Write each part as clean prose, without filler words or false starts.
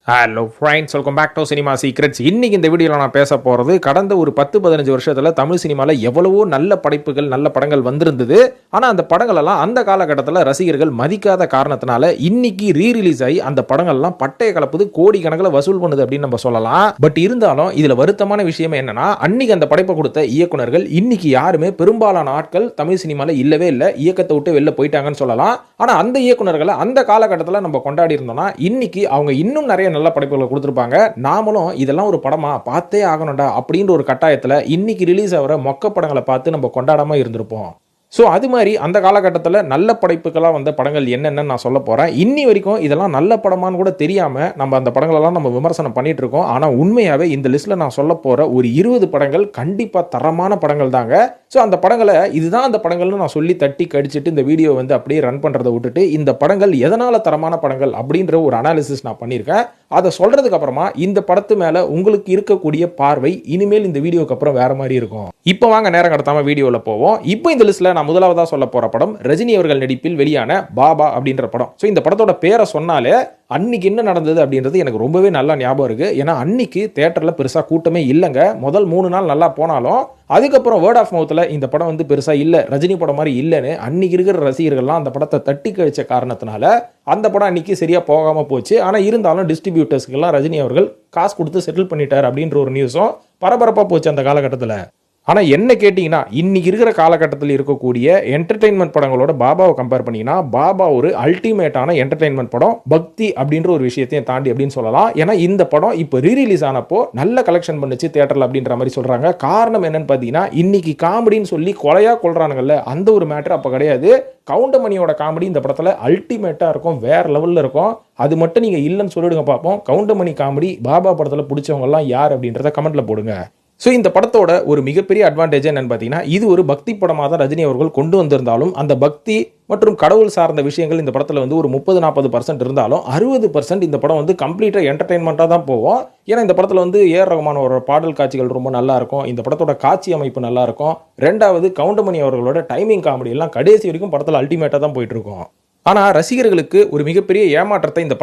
Hello friends, welcome back to cinema secrets. இன்னைக்கு இந்த வீடியோவில் நான் பேச போகிறது கடந்த ஒரு 10-15 வருஷத்தில் தமிழ் சினிமாவில் எவ்வளவோ நல்ல படைப்புகள் நல்ல படங்கள் வந்திருந்தது. ஆனால் அந்த படங்களெல்லாம் அந்த காலகட்டத்தில் ரசிகர்கள் மதிக்காத காரணத்தினால இன்னைக்கு ரீரிலீஸ் ஆகி அந்த படங்கள்லாம் பட்டைய கலப்புது, கோடி கணக்கில் வசூல் பண்ணுது அப்படின்னு நம்ம சொல்லலாம். பட் இருந்தாலும் இதில் வருத்தமான விஷயம் என்னன்னா, அன்னைக்கு அந்த படைப்பை கொடுத்த இயக்குனர்கள் இன்னைக்கு யாருமே பெரும்பாலான ஆட்கள் தமிழ் சினிமாவில் இல்லவே இல்லை, இயக்கத்தை விட்டு வெளில போயிட்டாங்கன்னு சொல்லலாம். ஆனால் அந்த இயக்குனர்களை அந்த காலகட்டத்தில் நம்ம கொண்டாடி இருந்தோம்னா இன்னைக்கு அவங்க இன்னும் நிறைய நல்ல படைப்புகளை கொடுத்திருப்பாங்க. நாமளும் இதெல்லாம் ஒரு படமா பார்த்தே ஆகணும்டா அப்படின்ற ஒரு கட்டாயத்தில் இன்னைக்கு ரிலீஸ் ஆகிற மொக்க படங்களை பார்த்து நம்ம கொண்டாடாம இருந்திருப்போம். ஸோ அது மாதிரி அந்த காலகட்டத்தில் நல்ல படைப்புகளாக வந்த படங்கள் என்னென்னு நான் சொல்ல போகிறேன். இன்னி வரைக்கும் இதெல்லாம் நல்ல படமானு கூட தெரியாமல் நம்ம அந்த படங்களெல்லாம் நம்ம விமர்சனம் பண்ணிட்டு இருக்கோம். ஆனால் உண்மையாகவே இந்த லிஸ்ட்டில் நான் சொல்ல போகிற ஒரு 20 படங்கள் கண்டிப்பாக தரமான படங்கள் தாங்க. ஸோ அந்த படங்களை இதுதான் அந்த படங்கள்னு நான் சொல்லி தட்டி கடிச்சிட்டு இந்த வீடியோ வந்து அப்படியே ரன் பண்ணுறதை விட்டுட்டு இந்த படங்கள் எதனால் தரமான படங்கள் அப்படின்ற ஒரு அனாலிசிஸ் நான் பண்ணியிருக்கேன். அதை சொல்கிறதுக்கு அப்புறமா இந்த படத்து மேலே உங்களுக்கு இருக்கக்கூடிய பார்வை இனிமேல் இந்த வீடியோக்கு அப்புறம் வேறு மாதிரி இருக்கும். இப்போ வாங்க நேரம் கடத்தாமல் வீடியோவில் போவோம். இப்போ இந்த லிஸ்ட்டில் நான் முதலாவதா சொல்ல போற படம் ரஜினி அவர்கள் நடிப்பில் வெளியான பாபா அப்படின்ற படம். சோ இந்த படத்தோட பேரை சொன்னாலே அன்னைக்கு என்ன நடந்தது அப்படின்றது எனக்கு ரொம்பவே நல்லா ஞாபகம் இருக்கு. ஏன்னா அன்னைக்கு தியேட்டர்ல பெருசா கூட்டமே இல்லைங்க. முதல் 3 நாள் நல்லா போனாலும் அதுக்கப்புறம் வேர்ட் ஆஃப் மவுத்ல இந்த படம் வந்து பெருசா இல்ல, ரஜினி படம் மாதிரி இல்லைன்னு அன்னைக்கு இருக்கிற ரசிகர்கள்லாம் அந்த படத்தை தட்டி கழிச்ச காரணத்தினால அந்த படம் அன்னைக்கு சரியா போகாம போச்சு. ஆனா இருந்தாலும் டிஸ்ட்ரிபியூட்டர்ஸ்க்கெல்லாம் ரஜினி அவர்கள் காசு கொடுத்து செட்டில் பண்ணிட்டார் அப்படின்ற ஒரு நியூஸும் பரபரப்பா போச்சு அந்த காலகட்டத்தில். ஆனால் என்ன கேட்டிங்கன்னா, இன்னைக்கு இருக்கிற காலகட்டத்தில் இருக்கக்கூடிய என்டர்டெயின்மெண்ட் படங்களோட பாபாவை கம்பேர் பண்ணிங்கன்னா பாபா ஒரு அல்டிமேட்டான என்டர்டெயின்மெண்ட் படம், பக்தி அப்படின்ற ஒரு விஷயத்தையும் தாண்டி அப்படின்னு சொல்லலாம். ஏன்னா இந்த படம் இப்போ ரீரிலீஸ் ஆனப்போ நல்ல கலெக்ஷன் பண்ணுச்சு தியேட்டரில் அப்படின்ற மாதிரி சொல்கிறாங்க. காரணம் என்னன்னு பார்த்தீங்கன்னா, இன்னைக்கு காமெடின்னு சொல்லி கொலையாக கொள்றானுங்கல்ல, அந்த ஒரு மேட்டர் அப்போ கிடையாது. கவுண்டமணியோட காமெடி இந்த படத்தில் அல்டிமேட்டாக இருக்கும், வேற லெவலில் இருக்கும். அது மட்டும் நீங்கள் இல்லைன்னு சொல்லிடுங்க பார்ப்போம். கவுண்டமணி காமெடி பாபா படத்தில் பிடிச்சவங்கலாம் யார் அப்படின்றத கமெண்ட்ல போடுங்க. ஸோ இந்த படத்தோட ஒரு மிகப்பெரிய அட்வான்டேஜ் என்னன்னு பார்த்தீங்கன்னா, இது ஒரு பக்தி படமாக தான் ரஜினி அவர்கள் கொண்டு வந்திருந்தாலும் அந்த பக்தி மற்றும் கடவுள் சார்ந்த விஷயங்கள் இந்த படத்தில் வந்து ஒரு 30-40% இருந்தாலும் 60% இந்த படம் வந்து கம்ப்ளீட்டாக என்டர்டெயின்மெண்ட்டாக தான் போவோம். ஏன்னா இந்த படத்தில் வந்து ஏஆர் ரஹ்மானோட பாடல் காட்சிகள் ரொம்ப நல்லா இருக்கும், இந்த படத்தோட காட்சி அமைப்பு நல்லா இருக்கும். ரெண்டாவது கவுண்டமணி அவர்களோட டைமிங் காமெடி எல்லாம் கடைசி வரைக்கும் படத்தில் அல்டிமேட்டாக தான் போயிட்டு இருக்கும். ஆனால் ரசிகர்களுக்கு ஒரு மிகப்பெரிய ஏமாற்றத்தை இந்த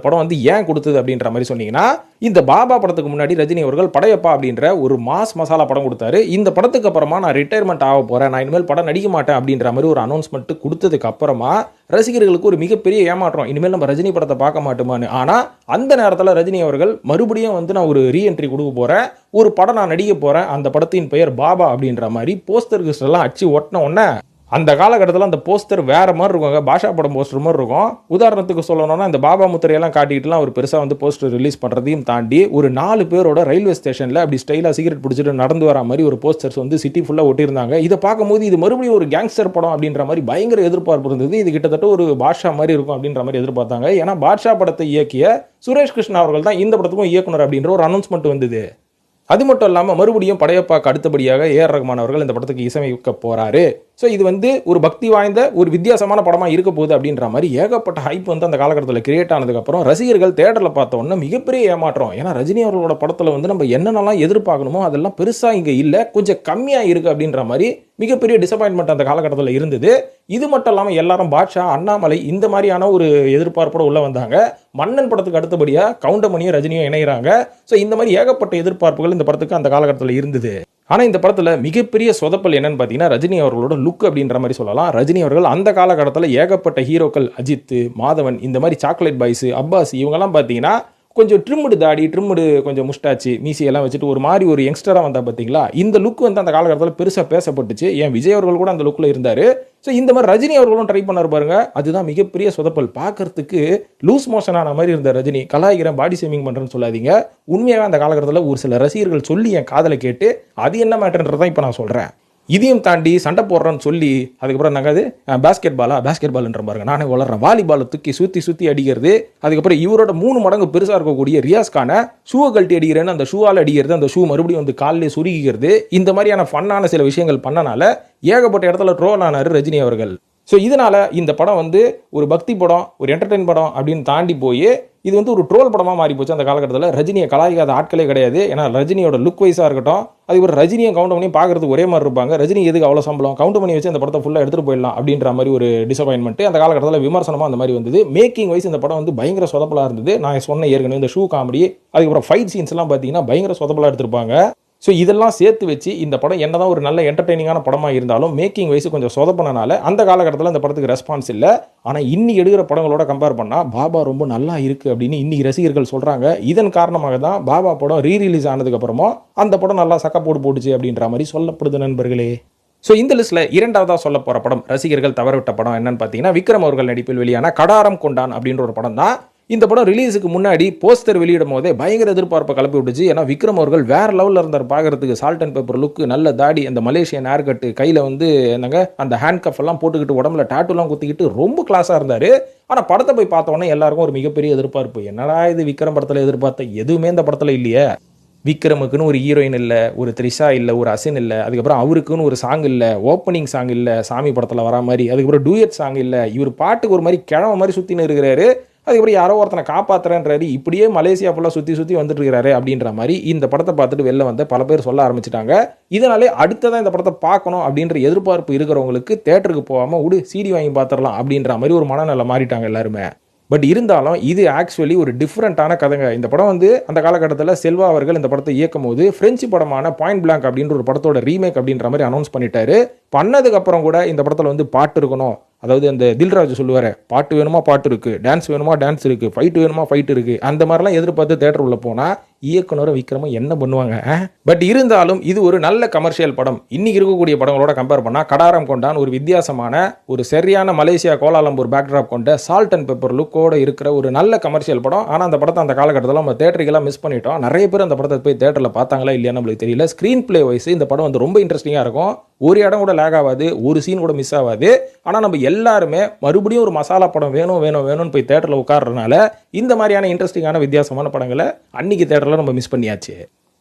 படம் வந்து ஏன் கொடுத்தது அப்படின்ற மாதிரி சொன்னீங்கன்னா, இந்த பாபா படத்துக்கு முன்னாடி ரஜினி அவர்கள் படையப்பா அப்படின்ற ஒரு மாஸ் மசாலா படம் கொடுத்தாரு. இந்த படத்துக்கு அப்புறமா நான் ரிட்டையர்மெண்ட் ஆக போறேன், நான் இனிமேல் படம் நடிக்க மாட்டேன் அப்படின்ற மாதிரி ஒரு அனௌன்ஸ்மெண்ட் கொடுத்ததுக்கு அப்புறமா ரசிகர்களுக்கு ஒரு மிகப்பெரிய ஏமாற்றம், இனிமேல் நம்ம ரஜினி படத்தை பார்க்க மாட்டோமான்னு. ஆனால் அந்த நேரத்தில் ரஜினி அவர்கள் மறுபடியும் வந்து நான் ஒரு ரீஎன்ட்ரி கொடுக்க போறேன், ஒரு படம் நான் நடிக்க போறேன், அந்த படத்தின் பெயர் பாபா அப்படின்ற மாதிரி போஸ்டர் எல்லாம் அடிச்சு ஒட்டின உடனே அந்த காலகட்டத்தில் அந்த போஸ்டர் வேற மாதிரி இருக்குங்க, பாஷா படம் போஸ்டர் மாதிரி இருக்கும். உதாரணத்துக்கு சொல்லணும்னா இந்த பாபா முத்திரையெல்லாம் காட்டிட்டுலாம் ஒரு பெருசாக வந்து போஸ்டர் ரிலீஸ் பண்ணுறதையும் தாண்டி ஒரு 4 பேரோட ரயில்வே ஸ்டேஷனில் அப்படி ஸ்டைலாக சிகரெட் பிடிச்சிட்டு நடந்து வர மாதிரி ஒரு போஸ்டர்ஸ் வந்து சிட்டி ஃபுல்லாக ஒட்டியிருந்தாங்க. இதை பார்க்கும்போது இது மறுபடியும் ஒரு கேங்ஸ்டர் படம் அப்படின்ற மாதிரி பயங்கர எதிர்பார்ப்பு இருந்தது. இது கிட்டத்தட்ட ஒரு பாஷா மாதிரி இருக்கும் அப்படின்ற மாதிரி எதிர்பார்த்தாங்க. ஏன்னா பாஷா படத்தை இயக்கிய சுரேஷ் கிருஷ்ணா அவர்கள் தான் இந்த படத்துக்கும் இயக்குனர் அப்படின்ற ஒரு அனௌன்ஸ்மெண்ட் வந்தது. அது மட்டும் இல்லாமல் மறுபடியும் படையப்பாக்கு அடுத்தபடியாக ஏஆர் ரஹ்மான் அவர்கள் இந்த படத்துக்கு இசையமைக்க போறாரு. ஸோ இது வந்து ஒரு பக்தி வாய்ந்த ஒரு வித்தியாசமான படமாக இருக்க போகுது அப்படின்ற மாதிரி ஏகப்பட்ட ஹைப் வந்து அந்த காலகட்டத்தில் கிரியேட் ஆனதுக்கப்புறம் ரசிகர்கள் தேட்டரில் பார்த்த உடனே மிகப்பெரிய ஏமாற்றம். ஏன்னா ரஜினி அவர்களோட படத்தில் வந்து நம்ம என்னென்னலாம் எதிர்பார்க்கணுமோ அதெல்லாம் பெருசாக இங்கே இல்லை, கொஞ்சம் கம்மியாக இருக்குது அப்படின்ற மாதிரி மிகப்பெரிய டிசப்பாயின்மெண்ட் அந்த காலகட்டத்தில் இருந்தது. இது மட்டும் இல்லாமல் எல்லாரும் பாட்ஷா, அண்ணாமலை இந்த மாதிரியான ஒரு எதிர்பார்ப்போட உள்ள வந்தாங்க. மன்னன் படத்துக்கு அடுத்தபடியாக கவுண்டமணியும் ரஜினியும் இணைகிறாங்க. ஸோ இந்த மாதிரி ஏகப்பட்ட எதிர்பார்ப்புகள் இந்த படத்துக்கு அந்த காலகட்டத்தில் இருந்தது. ஆனால் இந்த படத்தில் மிகப்பெரிய சொதப்பல் என்னன்னு பார்த்தீங்கன்னா, ரஜினி அவர்களோட லுக் அப்படின்ற மாதிரி சொல்லலாம். ரஜினி அவர்கள் அந்த காலகட்டத்தில் ஏகப்பட்ட ஹீரோக்கள் அஜித், மாதவன், இந்த மாதிரி சாக்லேட் பாய்ஸ், அப்பாஸ் இவங்கெல்லாம் பார்த்தீங்கன்னா கொஞ்சம் ட்ரிம்முடு தாடி, ட்ரிம்முடு கொஞ்சம் முஸ்டாச்சு, மீசியெல்லாம் வச்சுட்டு ஒரு மாதிரி ஒரு யங்ஸ்டராக வந்தா பார்த்தீங்களா, இந்த லுக் வந்து அந்த காலகட்டத்தில் பெருசாக பேசப்பட்டுச்சு. ஏன் விஜய் அவர்கள் கூட அந்த லுக்கில் இருந்தார். ஸோ இந்த மாதிரி ரஜினி அவர்களும் ட்ரை பண்ணார் பாருங்க, அதுதான் மிகப்பெரிய சொதப்பல். பார்க்கறதுக்கு லூஸ் மோஷன் ஆன மாதிரி இருந்த ரஜினி, கலாய்கிறேன் பாடி ஷேமிங் பண்ணுறேன்னு சொல்லாதீங்க. உண்மையாகவே அந்த காலகட்டத்தில் ஒரு சில ரசிகர்கள் சொல்லி என் காதலை கேட்டு அது என்ன மேட்டர்ன்றதான் இப்போ நான் சொல்கிறேன். இதையும் தாண்டி சண்டை போடுறேன்னு சொல்லி அதுக்கப்புறம் நாங்கள் பேஸ்கெட் பால்ன்ற பாருங்க, நானே வளர்றேன், வாலிபாலை தூக்கி சுற்றி அடிக்கிறது. அதுக்கப்புறம் இவரோட 3 மடங்கு பெருசாக இருக்கக்கூடிய ரியாஸ்கான ஷூவை கழட்டி அடிக்கிறேன்னு அந்த ஷூவால் அடிக்கிறது, அந்த ஷூ மறுபடியும் வந்து காலிலே சுருகிக்கிறது, இந்த மாதிரியான ஃபன்னான சில விஷயங்கள் பண்ணனால ஏகப்பட்ட இடத்துல ட்ரோல் ஆனார் ரஜினி அவர்கள். ஸோ இதனால இந்த படம் வந்து ஒரு பக்தி படம், ஒரு என்டர்டெயின் படம் அப்படின்னு தாண்டி போய் இது வந்து ஒரு ட்ரோல் படமாக மாறி போச்சு. அந்த காலகட்டத்தில் ரஜினியை கலாய்க்காத ஆட்களே கிடையாது. ஏன்னா ரஜினியோட லுக் வைஸாக இருக்கட்டும், அது ஒரு ரஜினியை கவுண்டமணி பார்க்கறதுக்கு ஒரே மாதிரி இருப்பாங்க. ரஜினி எதுக்கு அவ்வளோ சம்பளம், கவுண்டமணி வச்சு அந்த படத்தை ஃபுல்லாக எடுத்துகிட்டு போயிடலாம் அப்படின்ற மாதிரி ஒரு டிசப்பாயின்மெண்ட் அந்த காலகட்டத்தில் விமர்சனமாக அந்த மாதிரி வந்தது. மேக்கிங் வைஸ் இந்த படம் வந்து பயங்கர சொதப்பலாக இருந்தது. நான் சொன்ன ஏற்கனவே இந்த ஷூ காமெடி, அதுக்கப்புறம் ஃபைட் சீன்ஸ்லாம் பார்த்தீங்கன்னா பயங்கர சொதப்பலாக எடுத்திருப்பாங்க. ஸோ இதெல்லாம் சேர்த்து வச்சு இந்த படம் என்னதான் ஒரு நல்ல என்டர்டெய்னிங்கான படமாக இருந்தாலும் மேக்கிங் வைஸ் கொஞ்சம் சொதப்பினால அந்த காலகட்டத்தில் அந்த படத்துக்கு ரெஸ்பான்ஸ் இல்லை. ஆனால் இன்னைக்கு எடுக்கிற படங்களோட கம்பேர் பண்ணால் பாபா ரொம்ப நல்லா இருக்குது அப்படின்னு இன்னைக்கு ரசிகர்கள் சொல்கிறாங்க. இதன் காரணமாக தான் பாபா படம் ரீரிலீஸ் ஆனதுக்கப்புறமா அந்த படம் நல்லா சக்கப்போடு போட்டுச்சு அப்படின்ற மாதிரி சொல்லப்படுது நண்பர்களே. ஸோ இந்த லிஸ்ட்டில் இரண்டாவதாக சொல்ல போகிற படம், ரசிகர்கள் தவறவிட்ட படம் என்னன்னு பார்த்தீங்கன்னா விக்ரம் அவர்கள் நடிப்பில் வெளியான கடாரம் கொண்டான் அப்படின்ற ஒரு படம் தான். இந்த படம் ரிலீஸுக்கு முன்னாடி போஸ்டர் வெளியிடும் போதே பயங்கர எதிர்பார்ப்பை கிளப்பி விட்டுச்சு. ஏன்னா விக்ரம் அவர்கள் வேற லெவலில் இருந்தார் பார்க்கறதுக்கு. சால்ட் அண்ட் பேப்பர் லுக்கு, நல்ல தாடி, அந்த மலேசியன் ஹேர் கட்டு, கையில் வந்து என்னங்க அந்த ஹேண்ட் கஃப் எல்லாம் போட்டுக்கிட்டு உடம்புல டாட்டூலாம் குத்திக்கிட்டு ரொம்ப கிளாஸாக இருந்தார். ஆனால் படத்தை போய் பார்த்தோன்னே எல்லாருக்கும் ஒரு மிகப்பெரிய எதிர்பார்ப்பு, என்னடா இது விக்ரம் படத்தில் எதிர்பார்த்த எதுவுமே இந்த படத்தில் இல்லையே. விக்ரமுக்குன்னு ஒரு ஹீரோயின் இல்லை, ஒரு த்ரிஷா இல்லை, ஒரு அசின் இல்லை, அதுக்கப்புறம் அவருக்குன்னு ஒரு சாங் இல்லை, ஓப்பனிங் சாங் இல்லை சாமி படத்தில் வரா மாதிரி, அதுக்கப்புறம் டூயட் சாங் இல்லை, இவர் பாட்டுக்கு ஒரு மாதிரி கிழமை மாதிரி சுற்றின்னு இருக்கிறாரு. அதுக்கப்புறம் யாரோ ஒருத்தனை காப்பாற்றுறேன்றாரு, இப்படியே மலேசியா ஃபுல்லாக சுற்றி வந்துட்டு இருக்கிறாரு அப்படின்ற மாதிரி இந்த படத்தை பார்த்துட்டு வெளில வந்து பல பேர் சொல்ல ஆரம்பிச்சிட்டாங்க. இதனாலே அடுத்ததான் இந்த படத்தை பார்க்கணும் அப்படின்ற எதிர்பார்ப்பு இருக்கிறவங்களுக்கு தேட்டருக்கு போகாமல் விடு சிடி வாங்கி பார்த்துடலாம் அப்படின்ற மாதிரி ஒரு மனநிலை மாறிட்டாங்க எல்லாருமே. பட் இருந்தாலும் இது ஆக்சுவலி ஒரு டிஃப்ரெண்ட்டான கதைங்க. இந்த படம் வந்து அந்த காலகட்டத்தில் செல்வா அவர்கள் இந்த படத்தை இயக்கும் போது பிரெஞ்சு படமான பாயிண்ட் பிளாங்க் அப்படின்ற ஒரு படத்தோட ரீமேக் அப்படின்ற மாதிரி அனௌன்ஸ் பண்ணிட்டாரு. பண்ணதுக்கு அப்புறம் கூட இந்த படத்தில் வந்து பாட்டு இருக்கணும், அதாவது அந்த தில்ராஜ் சொல்லுவார், பாட்டு வேணுமா பாட்டு இருக்கு, டான்ஸ் வேணுமா டான்ஸ் இருக்கு, ஃபைட் வேணுமா ஃபைட் இருக்கு, அந்த மாதிரிலாம் எதிர்பார்த்து தேட்டர் உள்ள போனால் இயக்குனரும் விக்ரமும் என்ன பண்ணுவாங்க. பட் இருந்தாலும் இது ஒரு நல்ல கமர்ஷியல் படம். இன்னைக்கு இருக்கக்கூடிய படங்களோட கம்பேர் பண்ணால் கடாரம் கொண்டான் ஒரு வித்தியாசமான, ஒரு சரியான மலேசியா கோலாலம்பூர் பேக்ட்ராப் கொண்ட சால்ட் அண்ட் பெப்பர் லுக்கோட இருக்கிற ஒரு நல்ல கமர்ஷியல் படம். ஆனால் அந்த படத்தை அந்த காலகட்டத்தில் நம்ம தேட்டருக்கெல்லாம் மிஸ் பண்ணிட்டோம். நிறைய பேர் அந்த படத்தை போய் தேட்டரில் பார்த்தாங்களா இல்லையா நம்மளுக்கு தெரியல. ஸ்க்ரீன் பிளே வைஸ் இந்த படம் வந்து ரொம்ப இன்ட்ரெஸ்டிங்காக இருக்கும். ஒரு இடம் கூட லேக் ஆகாது, ஒரு சீன் கூட மிஸ் ஆகாது. ஆனால் நம்ம எல்லாருமே மறுபடியும் ஒரு மசாலா படம் வேணும்னு போய் தேட்டரில் உட்கார்றதுனால இந்த மாதிரியான இன்ட்ரெஸ்டிங்கான வித்தியாசமான படங்களை அன்னைக்கு தேட்டரில் நம்ம மிஸ் பண்ணியாச்சு.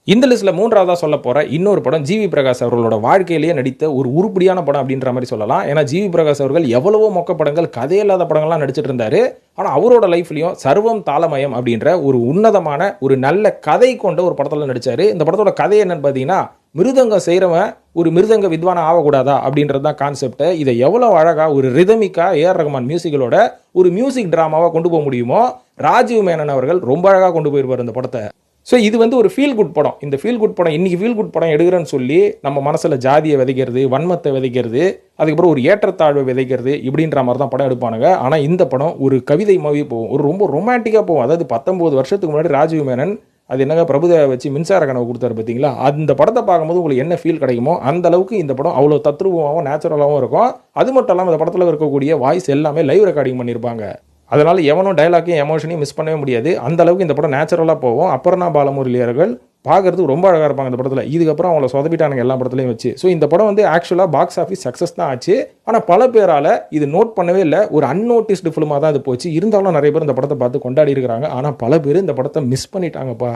இந்த லிஸ்ட்டில் மூன்றாவதாக சொல்ல போகிற இன்னொரு படம் ஜிவி பிரகாஷ் அவர்களோட வாழ்க்கையிலேயே நடித்த ஒரு உருப்படியான படம் அப்படின்ற மாதிரி சொல்லலாம். ஏன்னா ஜிவி பிரகாஷ் அவர்கள் எவ்வளவோ மொக்க படங்கள், கதையில்லாத படங்கள்லாம் நடிச்சிட்டு இருந்தார். ஆனால் அவரோட லைஃப்லையும் சர்வம் தாளமயம் அப்படின்ற ஒரு உன்னதமான ஒரு நல்ல கதை கொண்ட ஒரு படத்தில் நடித்தார். இந்த படத்தோட கதை என்னன்னு பார்த்தீங்கன்னா, மிருதங்கம் செய்கிறவன் ஒரு மிருதங்க வித்வானா ஆகக்கூடாதா அப்படின்றது தான் கான்செப்ட். இதை எவ்வளோ அழகாக ஒரு ரிதமிக்கா ஏஆர் ரஹ்மான் மியூசிக்கலோட ஒரு மியூசிக் ட்ராமாவாக கொண்டு போக முடியுமோ ராஜீவ் மேனன் அவர்கள் ரொம்ப அழகாக கொண்டு போயிருப்பார் இந்த படத்தை. ஸோ இது வந்து ஒரு ஃபீல் குட் படம். இந்த ஃபீல் குட் படம், இன்னைக்கு ஃபீல் குட் படம் எடுக்கிறேன்னு சொல்லி நம்ம மனசில் ஜாதியை விதைக்கிறது, வன்மத்தை விதைக்கிறது, அதுக்கப்புறம் ஒரு ஏற்றத்தாழ்வை விதைக்கிறது, இப்படின்ற மாதிரி தான் படம் எடுப்பானுங்க. ஆனால் இந்த படம் ஒரு கவிதை மாதிரி போகும், ஒரு ரொம்ப ரொமான்டிக்காக போகும். அதாவது 19 வருஷத்துக்கு முன்னாடி ராஜீவ் மேனன் அது என்னங்க பிரபுதேவா வச்சு மின்சார கனவு கொடுத்தாரு பார்த்தீங்களா, அந்த படத்தை பார்க்கும்போது உங்களுக்கு என்ன ஃபீல் கிடைக்குமோ அந்த அளவுக்கு இந்த படம் அவ்வளோ தத்ரூபமாகவும் நேச்சுரலாகவும் இருக்கும். அது மட்டும் இல்லாமல் இந்த படத்தில் இருக்கக்கூடிய வாய்ஸ் எல்லாமே லைவ் ரெக்கார்டிங் பண்ணியிருப்பாங்க. அதனால் எவனும் டைலாக்கையும் எமோஷனையும் மிஸ் பண்ணவே முடியாது. அந்த அளவுக்கு இந்த படம் நேச்சுரலாக போகும். அபர்ணா பாலமுரளி அவர்கள் பார்க்கறதுக்கு ரொம்ப அழகாக இருப்பாங்க இந்த படத்தில். இதுக்கப்புறம் அவங்கள சொதப்பிட்டானுங்க எல்லா படத்துலையும் வச்சு. ஸோ இந்த படம் வந்து ஆக்சுவலாக பாக்ஸ் ஆஃபீஸ் சக்ஸஸ் தான் ஆச்சு. ஆனால் பல பேரால் இது நோட் பண்ணவே இல்லை, ஒரு அன்னோட்டிஸ்டு ஃபிலிமாக தான் இது போச்சு. இருந்தாலும் நிறைய பேர் இந்த படத்தை பார்த்து கொண்டாடி இருக்கிறாங்க. ஆனால் பல பேர் இந்த படத்தை மிஸ் பண்ணிட்டாங்கப்பா.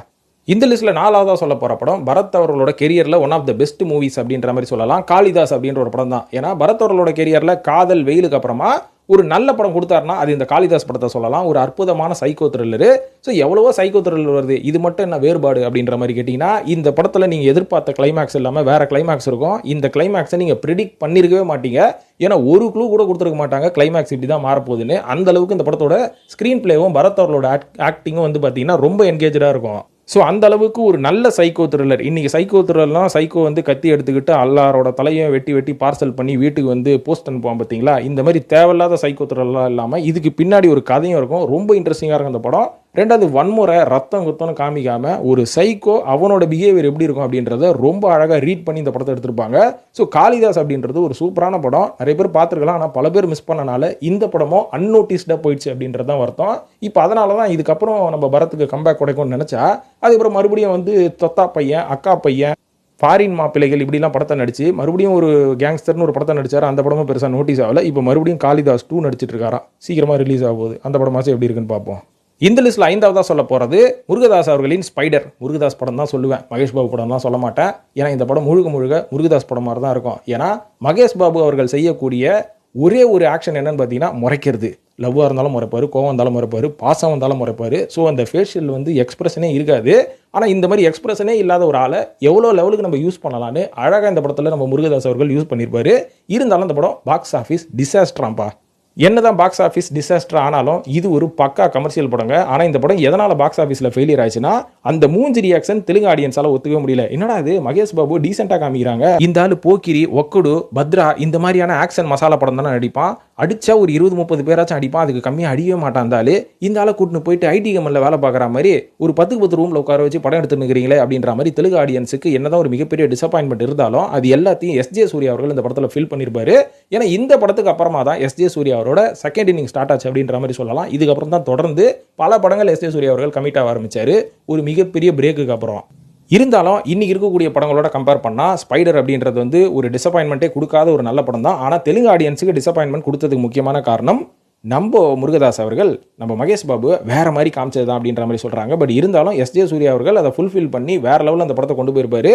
இந்த லிஸ்ட்டில் நாலாவதாக சொல்ல போகிற படம் பரத் அவர்களோட கெரியரில் one of the best movies அப்படின்ற மாதிரி சொல்லலாம். காளிதாஸ் அப்படின்ற ஒரு படம் தான். ஏன்னா பரத் அவர்களோட கெரியரில் காதல் வெயிலுக்கு அப்புறமா ஒரு நல்ல படம் கொடுத்தாருன்னா அது இந்த காளிதாஸ் படத்தை சொல்லலாம். ஒரு அற்புதமான சைக்கோ த்ரில்லரு. ஸோ எவ்வளவோ சைக்கோ த்ரில்லர் வருது, இது மட்டும் என்ன வேறுபாடு அப்படின்ற மாதிரி கேட்டிங்கன்னா, இந்த படத்தில் நீங்கள் எதிர்பார்த்த கிளைமேக்ஸ் இல்லாமல் வேறு கிளைமேக்ஸ் இருக்கும். இந்த கிளைமேக்ஸை நீங்கள் ப்ரிடிக்ட் பண்ணியிருக்கவே மாட்டீங்க. ஏன்னா ஒரு க்ளூ கூட கொடுத்துருக்க மாட்டாங்க கிளைமேக்ஸ் இப்படி தான் மாறப்போகுதுன்னு. அந்த அளவுக்கு இந்த படத்தோட ஸ்க்ரீன் பிளேவும் பரத் அவர்களோட ஆக்டிங்கும் வந்து பார்த்தீங்கன்னா ரொம்ப என்கேஜாக இருக்கும். ஸோ அந்த அளவுக்கு ஒரு நல்ல சைக்கோ த்ரில்லர். இன்றைக்கி சைக்கோ த்ரில்லர்லாம் சைக்கோ வந்து கத்தி எடுத்துக்கிட்டு எல்லாரோட தலையும் வெட்டி பார்சல் பண்ணி வீட்டுக்கு வந்து போஸ்ட் அனுப்புவான் பார்த்தீங்களா, இந்த மாதிரி தேவையில்லாத சைக்கோ த்ரில்லர்லாம் இல்லாமல் இதுக்கு பின்னாடி ஒரு கதையும் இருக்கும். ரொம்ப இன்ட்ரெஸ்டிங்காக இருக்கும் அந்த படம். ரெண்டாவது வன்முறை ரத்தம் குத்தம்னு காமிக்காமல் ஒரு சைக்கோ அவனோட பிஹேவியர் எப்படி இருக்கும் அப்படின்றத ரொம்ப அழகாக ரீட் பண்ணி இந்த படத்தை எடுத்திருப்பாங்க. ஸோ காளிதாஸ் அப்படின்றது ஒரு சூப்பரான படம். நிறைய பேர் பார்த்துருக்கலாம், ஆனால் பல பேர் மிஸ் பண்ணனால இந்த படமும் அன்னோட்டிஸ்டாக போயிடுச்சு அப்படின்றது தான் வருத்தம். இப்போ அதனால தான் இதுக்கப்புறம் நம்ம பரத்துக்கு கம்பேக் கிடைக்கும்னு நினச்சா அதுக்கப்புறம் மறுபடியும் வந்து தொத்தா பையன், அக்கா பையன், ஃபாரின் மாப்பிள்ளைகள் இப்படிலாம் படத்தை நடிச்சு மறுபடியும் ஒரு கேங்ஸ்டர்னு ஒரு படத்தை நடிச்சார். அந்த படமும் பெருசாக நோட்டீஸ் ஆகலை. இப்போ மறுபடியும் காளிதாஸ் 2 நடிச்சிட்டு இருக்காராம். சீக்கிரமாக ரிலீஸ் ஆகுது. அந்த படமாச்சும் எப்படி இருக்குன்னு பார்ப்போம். இந்த லிஸ்ட்டில் ஐந்தாவதாக சொல்ல போகிறது முருகதாஸ் அவர்களின் ஸ்பைடர். முருகதாஸ் படம் தான் சொல்லுவேன், மகேஷ் பாபு படம் தான் சொல்ல மாட்டேன். ஏன்னா இந்த படம் முழுக்க முருகதாஸ் படம் மாதிரி தான் இருக்கும். ஏன்னா மகேஷ் பாபு அவர்கள் செய்யக்கூடிய ஒரே ஒரு ஆக்ஷன் என்னன்னு பார்த்தீங்கன்னா முறைக்கிறது. லவ்வாக இருந்தாலும் முறைப்பார், கோவம் இருந்தாலும் முறைப்பார், பாசம் வந்தாலும் முறைப்பார். ஸோ அந்த ஃபேஷியல் வந்து எக்ஸ்பிரஷனே இருக்காது. ஆனால் இந்த மாதிரி எக்ஸ்பிரஷனே இல்லாத ஒரு ஆளை எவ்வளோ லெவலுக்கு நம்ம யூஸ் பண்ணலான்னு அழகாக இந்த படத்தில் நம்ம முருகதாஸ் அவர்கள் யூஸ் பண்ணியிருப்பாரு. இருந்தாலும் இந்த படம் பாக்ஸ் ஆஃபீஸ் டிசாஸ்டராம்பா. என்னதான் பாக்ஸ் ஆஃபீஸ் டிசாஸ்டர் ஆனாலும் இது ஒரு பக்கா கமர்ஷியல் படங்க. ஆனால் இந்த படம் எதனால் பாக்ஸ் ஆஃபீஸில் ஃபெயிலியர் ஆயிடுச்சுன்னா, அந்த மூஞ்சி ரியாக்ஷன் தெலுங்கு ஆடியன்ஸால் ஒத்துக்கவே முடியல. என்னடா இது மகேஷ் பாபு டீசெண்டாக காமிக்கிறாங்க, இந்த ஆள் போக்கிரி, ஒக்குடு, பத்ரா இந்த மாதிரியான ஆக்ஷன் மசாலா படம் தானே நடிப்பான், அடிச்சா ஒரு 20-30 பேராச்சும் அடிப்பான், அதுக்கு கம்மியாக அடிக்கவே மாட்டான். அந்த ஆள் இந்த ஆளை கூட்டின்னு போயிட்டு ஐடி கம்பெனியில் வேலை பார்க்குற மாதிரி ஒரு 10 ரூமில் உட்கார வச்சு படம் எடுத்துன்னு இருக்கிறீங்களே அப்படின்ற மாதிரி தெலுங்கு ஆடியன்ஸுக்கு என்னதான் ஒரு மிகப்பெரிய டிசப்பாயின்மெண்ட் இருந்தாலும் அது எல்லாத்தையும் எஸ்ஜே சூர்யா அவர்கள் இந்த படத்தில் ஃபீல் பண்ணியிருப்பாரு. ஏன்னா இந்த படத்துக்கு அப்புறமா தான் எஸ்ஜே சூர்யா அவரோட செகண்ட் இன்னிங் ஸ்டார்ட் ஆச்சு அப்படின்ற மாதிரி சொல்லலாம். இதுக்கப்புறம் தான் தொடர்ந்து பல படங்கள் எஸ்ஜே சூர்யா அவர்கள் கமிட் ஆக ஆரம்பிச்சாரு ஒரு மிகப்பெரிய பிரேக்குக்கு அப்புறம். இருந்தாலும் இன்னைக்கு இருக்கக்கூடிய படங்களோட கம்பேர் பண்ணால் ஸ்பைடர் அப்படின்றது வந்து ஒரு டிசப்பாயின்மெண்ட்டே கொடுக்காத ஒரு நல்ல படம் தான். ஆனால் தெலுங்கு ஆடியன்ஸுக்கு டிசப்பாயின்மெண்ட் கொடுத்ததுக்கு முக்கியமான காரணம் நம்ம முருகதாஸ் அவர்கள் நம்ம மகேஷ் பாபு வேற மாதிரி காமிச்சது தான் அப்படின்ற மாதிரி சொல்கிறாங்க. பட் இருந்தாலும் எஸ்ஜே சூர்யா அவர்கள் அதை ஃபுல்ஃபில் பண்ணி வேற லெவலில் அந்த படத்தை கொண்டு போயிருப்பாரு.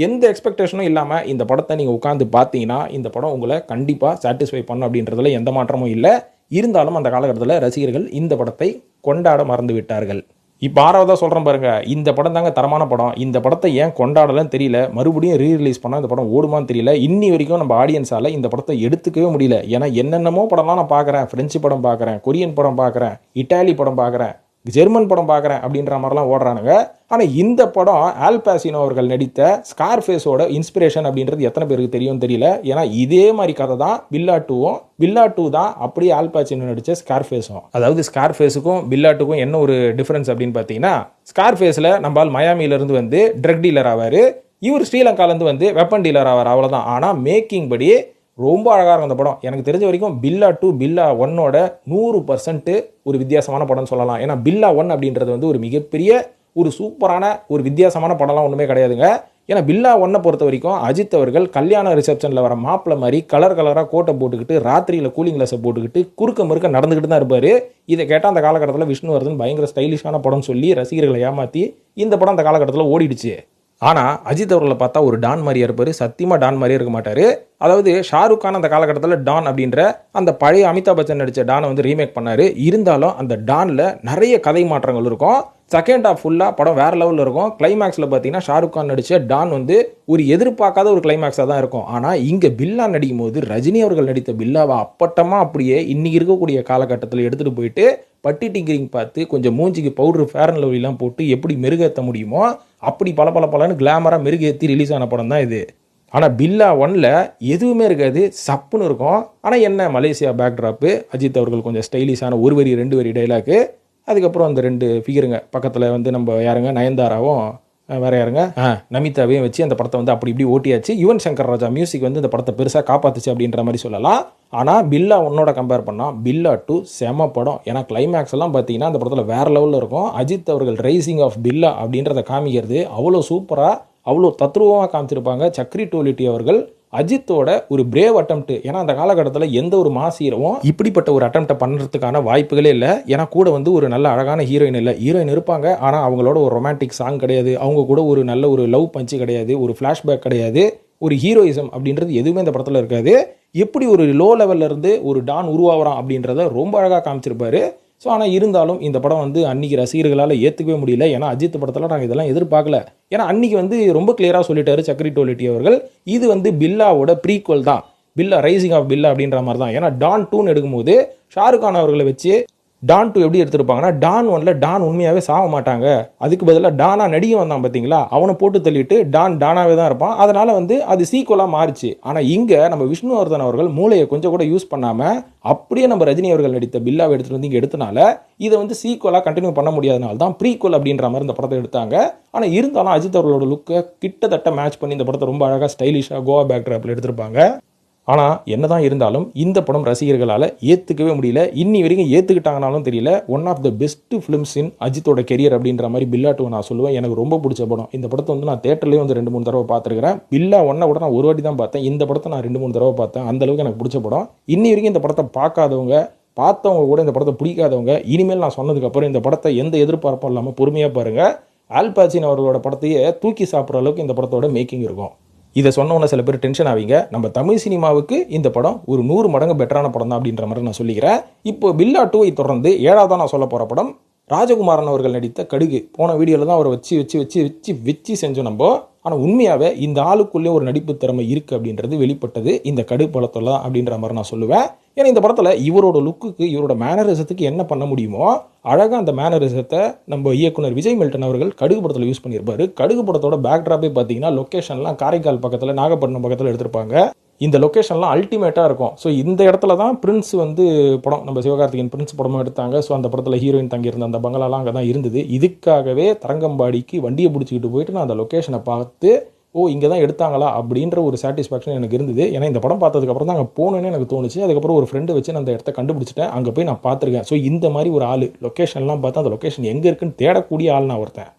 எந்த எக்ஸ்பெக்டேஷனும் இல்லாமல் இந்த படத்தை நீங்கள் உட்காந்து பார்த்தீங்கன்னா இந்த படம் உங்களை கண்டிப்பாக சாட்டிஸ்ஃபை பண்ணும் அப்படின்றதுல எந்த மாற்றமும் இல்லை. இருந்தாலும் அந்த காலகட்டத்தில் ரசிகர்கள் இந்த படத்தை கொண்டாட மறந்து விட்டார்கள். இப்போ 6வதாக சொல்கிறேன் பாருங்க, இந்த படம் தாங்க தரமான படம். இந்த படத்தை ஏன் கொண்டாடலன்னு தெரியல, மறுபடியும் ரீரிலீஸ் பண்ணால் இந்த படம் ஓடுமான்னு தெரியல. இன்னி வரைக்கும் நம்ம ஆடியன்ஸால் இந்த படத்தை எடுத்துக்கவே முடியல. ஏன்னா என்னென்னமோ படம்லாம் நான் பார்க்குறேன், ஃப்ரெஞ்சு படம் பார்க்குறேன், கொரியன் படம் பார்க்குறேன், இட்டாலி படம் பார்க்குறேன், ஜெர்மன் படம் பார்க்குறேன் அப்படின்ற மாதிரிலாம் ஓடுறானுங்க. ஆனால் இந்த படம் ஆல் பாசினோ அவர்கள் நடித்த ஸ்கார்ஃபேஸோட இன்ஸ்பிரேஷன் அப்படின்றது எத்தனை பேருக்கு தெரியும்னு தெரியல. ஏன்னா இதே மாதிரி கதை தான் பில்லா 2வும், பில்லா 2 தான் அப்படியே ஆல் பாசினோ நடித்த ஸ்கார்ஃபேஸும். அதாவது ஸ்கார்ஃபேஸுக்கும் பில்லா 2க்கும் என்ன ஒரு டிஃபரன்ஸ் அப்படின்னு பார்த்தீங்கன்னா, ஸ்கார்ஃபேஸில் நம்மால் மயாமியிலேருந்து வந்து ட்ரக் டீலர் ஆவார், இவர் ஸ்ரீலங்காலேருந்து வந்து வெப்பன் டீலர் ஆவார், அவ்வளோதான். ஆனால் மேக்கிங் படி ரொம்ப அழகாக இருக்கும் அந்த படம். எனக்கு தெரிஞ்ச வரைக்கும் பில்லா 2 பில்லா 1ஓட 100% ஒரு வித்தியாசமான படம்னு சொல்லலாம். ஏன்னா பில்லா 1 அப்படின்றது வந்து ஒரு மிகப்பெரிய ஒரு சூப்பரான ஒரு வித்தியாசமான படம்லாம் ஒன்றுமே கிடையாதுங்க. ஏன்னா பில்லா 1 பொறுத்த வரைக்கும் அஜித் அவர்கள் கல்யாண ரிசப்ஷனில் வர மாப்பிள்ள மாதிரி கலர் கலராக கோட்டை போட்டுக்கிட்டு ராத்திரியில் கூலிங் கிளாஸை போட்டுக்கிட்டு குறுக்க முறுக்க நடந்துக்கிட்டு தான் இருப்பார். இதை கேட்டால் அந்த காலகட்டத்தில் விஷ்ணுவர்தன் பயங்கர ஸ்டைலிஷான படம் சொல்லி ரசிகர்களை ஏமாற்றி இந்த படம் அந்த காலகட்டத்தில் ஓடிடுச்சு. ஆனால் அஜித் அவர்களை பார்த்தா ஒரு டான் மாதிரியே இருப்பார், சத்தியமாக டான் மாதிரியே இருக்க மாட்டார். அதாவது ஷாருக் கான் அந்த காலகட்டத்தில் டான் அப்படின்ற அந்த பழைய அமிதாப் பச்சன் நடித்த டானை வந்து ரீமேக் பண்ணார். இருந்தாலும் அந்த டானில் நிறைய கதை மாற்றங்கள் இருக்கும். செகண்ட் ஹாஃப் ஃபுல்லாக படம் வேறு லெவலில் இருக்கும். கிளைமேக்ஸில் பார்த்தீங்கன்னா ஷாருக் கான் நடித்த டான் வந்து ஒரு எதிர்பார்க்காத ஒரு கிளைமேக்ஸாக தான் இருக்கும். ஆனால் இங்கே பில்லா நடிக்கும் போது ரஜினி அவர்கள் நடித்த பில்லாவை அப்பட்டமாக அப்படியே இன்றைக்கி இருக்கக்கூடிய காலகட்டத்தில் எடுத்துகிட்டு போயிட்டு பட்டி டிங்கரிங் பார்த்து கொஞ்சம் மூஞ்சிக்கு பவுட்ரு ஃபேர் அண்ட் லவ்லிலாம் போட்டு எப்படி மெருகேற்ற முடியுமோ அப்படி பல கிளாமராக மெருகேற்றி ரிலீஸ் ஆன படம் தான் இது. ஆனால் பில்லா 1ல் எதுவுமே இருக்காது, சப்புன்னு இருக்கும். ஆனால் என்ன மலேசியா பேக்ட்ராப்பு, அஜித் அவர்கள் கொஞ்சம் ஸ்டைலிஷான 1 வரி 2 வரி டைலாக்கு, அதுக்கப்புறம் அந்த 2 ஃபிகருங்க பக்கத்தில் வந்து நம்ம யாருங்க நயன்தாராவும் வேற யாருங்க நமிதாவையும் வச்சு அந்த படத்தை வந்து அப்படி இப்படி ஓட்டியாச்சு. யுவன் சங்கர் ராஜா மியூசிக் வந்து இந்த படத்தை பெருசாக காப்பாற்றுச்சு அப்படின்ற மாதிரி சொல்லலாம். ஆனால் பில்லா 1ஓட கம்பேர் பண்ணால் பில்லா 2 செம படம். ஏன்னா கிளைமேக்ஸ் எல்லாம் பார்த்தீங்கன்னா அந்த படத்தில் வேறு லெவலில் இருக்கும். அஜித் அவர்கள் ரைசிங் ஆஃப் பில்லா அப்படின்றத காமிக்கிறது அவ்வளோ சூப்பராக அவ்வளோ தத்ரூபமாக காமிச்சிருப்பாங்க. சக்ரி டோலிட்டி அவர்கள் அஜித்தோட ஒரு பிரேவ் அட்டம்ப்ட். ஏன்னா அந்த காலகட்டத்தில் எந்த ஒரு மாஸ் ஹீரோவும் இப்படிப்பட்ட ஒரு அட்டம்ப்டை பண்ணுறதுக்கான வாய்ப்புகளே இல்லை. ஏன்னா கூட வந்து ஒரு நல்ல அழகான ஹீரோயின் இல்லை, ஹீரோயின் இருப்பாங்க ஆனால் அவங்களோட ஒரு ரொமான்டிக் சாங் கிடையாது, அவங்க கூட ஒரு நல்ல ஒரு லவ் பஞ்சு கிடையாது, ஒரு ஃப்ளாஷ்பேக் கிடையாது, ஒரு ஹீரோயிசம் அப்படின்றது எதுவுமே இந்த படத்தில் இருக்காது. எப்படி ஒரு லோ லெவலில் இருந்து ஒரு டான் உருவாகிறான் அப்படின்றத ரொம்ப அழகாக காமிச்சிருப்பாரு. ஸோ ஆனால் இருந்தாலும் இந்த படம் வந்து அன்றைக்கி ரசிகர்களால் ஏற்றுக்கவே முடியல. ஏன்னா அஜித் படத்தில் நாங்கள் இதெல்லாம் எதிர்பார்க்கல. ஏன்னா அன்றைக்கி வந்து ரொம்ப கிளியராக சொல்லிட்டாரு சக்ரி டோலிட்டி அவர்கள், இது வந்து பில்லாவோட ப்ரீக்வல் தான், பில்லா ரைசிங் ஆஃப் பில்லா அப்படின்ற மாதிரி தான். ஏன்னா டான் 2 எடுக்கும்போது ஷாருக் கான் அவர்களை வச்சு டான் 2 எப்படி எடுத்திருப்பாங்கன்னா, டான் 1ல் டான் உண்மையாகவே சாக மாட்டாங்க, அதுக்கு பதிலாக டானா நடிகை வந்தான் பார்த்தீங்களா, அவனை போட்டு தள்ளிட்டு டானாவே தான் இருப்பான். அதனால் வந்து அது சீக்குவலாக மாறிச்சு. ஆனால் இங்கே நம்ம விஷ்ணுவர்தன் அவர்கள் மூளையை கொஞ்சம் கூட யூஸ் பண்ணாமல் அப்படியே நம்ம ரஜினி அவர்கள் நடித்த பில்லாவை எடுத்துகிட்டு வந்து இங்கே எடுத்தனால இதை வந்து சீக்குவலாக கண்டினியூ பண்ண முடியாதனால தான் ப்ரீக்குவல் அப்படின்ற மாதிரி இந்த படத்தை எடுத்தாங்க. ஆனால் இருந்தாலும் அஜித் அவர்களோட லுக்கை கிட்டத்தட்ட மேட்ச் பண்ணி இந்த படத்தை ரொம்ப அழகாக ஸ்டைலிஷாக கோவா பேக்ட்ராப்பில் எடுத்திருப்பாங்க. ஆனால் என்னதான் இருந்தாலும் இந்த படம் ரசிகர்களால் ஏற்றுக்கவே முடியல. இன்னி வரைக்கும் ஏற்றுக்கிட்டாங்கனாலும் தெரியல. One of the best films in அஜித்தோட கெரியர் அப்படின்ற மாதிரி பில்லா 2 நான் சொல்லுவேன். எனக்கு ரொம்ப பிடிச்ச படம். இந்த படத்தை வந்து நான் தேட்டர்லேயே வந்து 2-3 தடவை பார்த்துருக்கிறேன். பில்லா 1 கூட நான் ஒரு வாட்டி தான் பார்த்தேன். இந்த படத்தை நான் 2-3 தடவை பார்த்தேன். அந்தளவுக்கு எனக்கு பிடிச்ச படம். இன்னி வரைக்கும் இந்த படத்தை பார்க்காதவங்க, பார்த்தவங்க கூட இந்த படத்தை பிடிக்காதவங்க, இனிமேல் நான் சொன்னதுக்கப்புறம் இந்த படத்தை எந்த எதிர்பார்ப்பும் இல்லாமல் பொறுமையாக பாருங்கள். ஆல் பாசினோ அவர்களோட படத்தையே தூக்கி சாப்பிட்ற அளவுக்கு இந்த படத்தோட மேக்கிங் இருக்கும். இதை சொன்னோன்னே சில பேர் டென்ஷன் ஆவீங்க. நம்ம தமிழ் சினிமாவுக்கு இந்த படம் ஒரு 100 மடங்கு பெட்டரான படம் தான் அப்படின்ற மாதிரி நான் சொல்லிக்கிறேன். இப்போ பில்லா 2 தொடர்ந்து 7ஆவதா நான் சொல்ல போகிற படம் ராஜகுமாரன் அவர்கள் நடித்த கடுகு. போன வீடியோவில் தான் அவரை வச்சு செஞ்சோம் நம்ம. ஆனால் உண்மையாகவே இந்த ஆளுக்குள்ளே ஒரு நடிப்பு திறமை இருக்குது அப்படின்றது வெளிப்பட்டது இந்த கடுகு படத்தில் தான் அப்படின்ற மாதிரி நான் சொல்லுவேன். ஏன்னா இந்த படத்தில் இவரோட லுக்குக்கு இவரோட மேனரிசத்துக்கு என்ன பண்ண முடியுமோ அழகாக அந்த மேனரிசத்தை நம்ம இயக்குனர் விஜய் மில்டன் அவர்கள் கடுகு படத்தில் யூஸ் பண்ணியிருப்பாரு. கடுகு படத்தோட பேக்ட்ராப்பே பார்த்தீங்கன்னா லொக்கேஷன்லாம் காரைக்கால் பக்கத்தில் நாகப்பட்டினம் பக்கத்தில் எடுத்திருப்பாங்க. இந்த லொக்கேஷன்லாம் அல்டிமேட்டாக இருக்கும். ஸோ இந்த இடத்துல தான் பிரின்ஸ் வந்து படம் நம்ம சிவகார்த்திகேயன் பிரின்ஸ் படமும் எடுத்தாங்க. ஸோ அந்த படத்தில் ஹீரோயின் தங்கியிருந்த அந்த பங்களாலாம் அங்கே தான் இருந்தது. இதுக்காகவே தரங்கம்பாடிக்கு வண்டியை பிடிச்சிக்கிட்டு போயிட்டு நான் அந்த லொக்கேஷனை பார்த்து இங்கே தான் எடுத்தாங்களா அப்படின்ற ஒரு சாட்டிஸ்ஃபேக்ஷன் எனக்கு இருந்தது. ஏன்னா இந்த படம் பார்த்ததுக்கப்புறம் தான் அங்கே போகணுன்னு எனக்கு தோணுச்சு. அதுக்கப்புறம் ஒரு ஃப்ரெண்டு வச்சு நான் அந்த இடத்த கண்டுபிடிச்சிட்டேன். அங்கே போய் நான் பார்த்துருக்கேன். ஸோ இந்த மாதிரி ஒரு ஆள் லொக்கேஷன்லாம் பார்த்து அந்த லொக்கேஷன் எங்கே இருக்குன்னு தேடக்கூடிய ஆள் நான் ஒருத்தன்.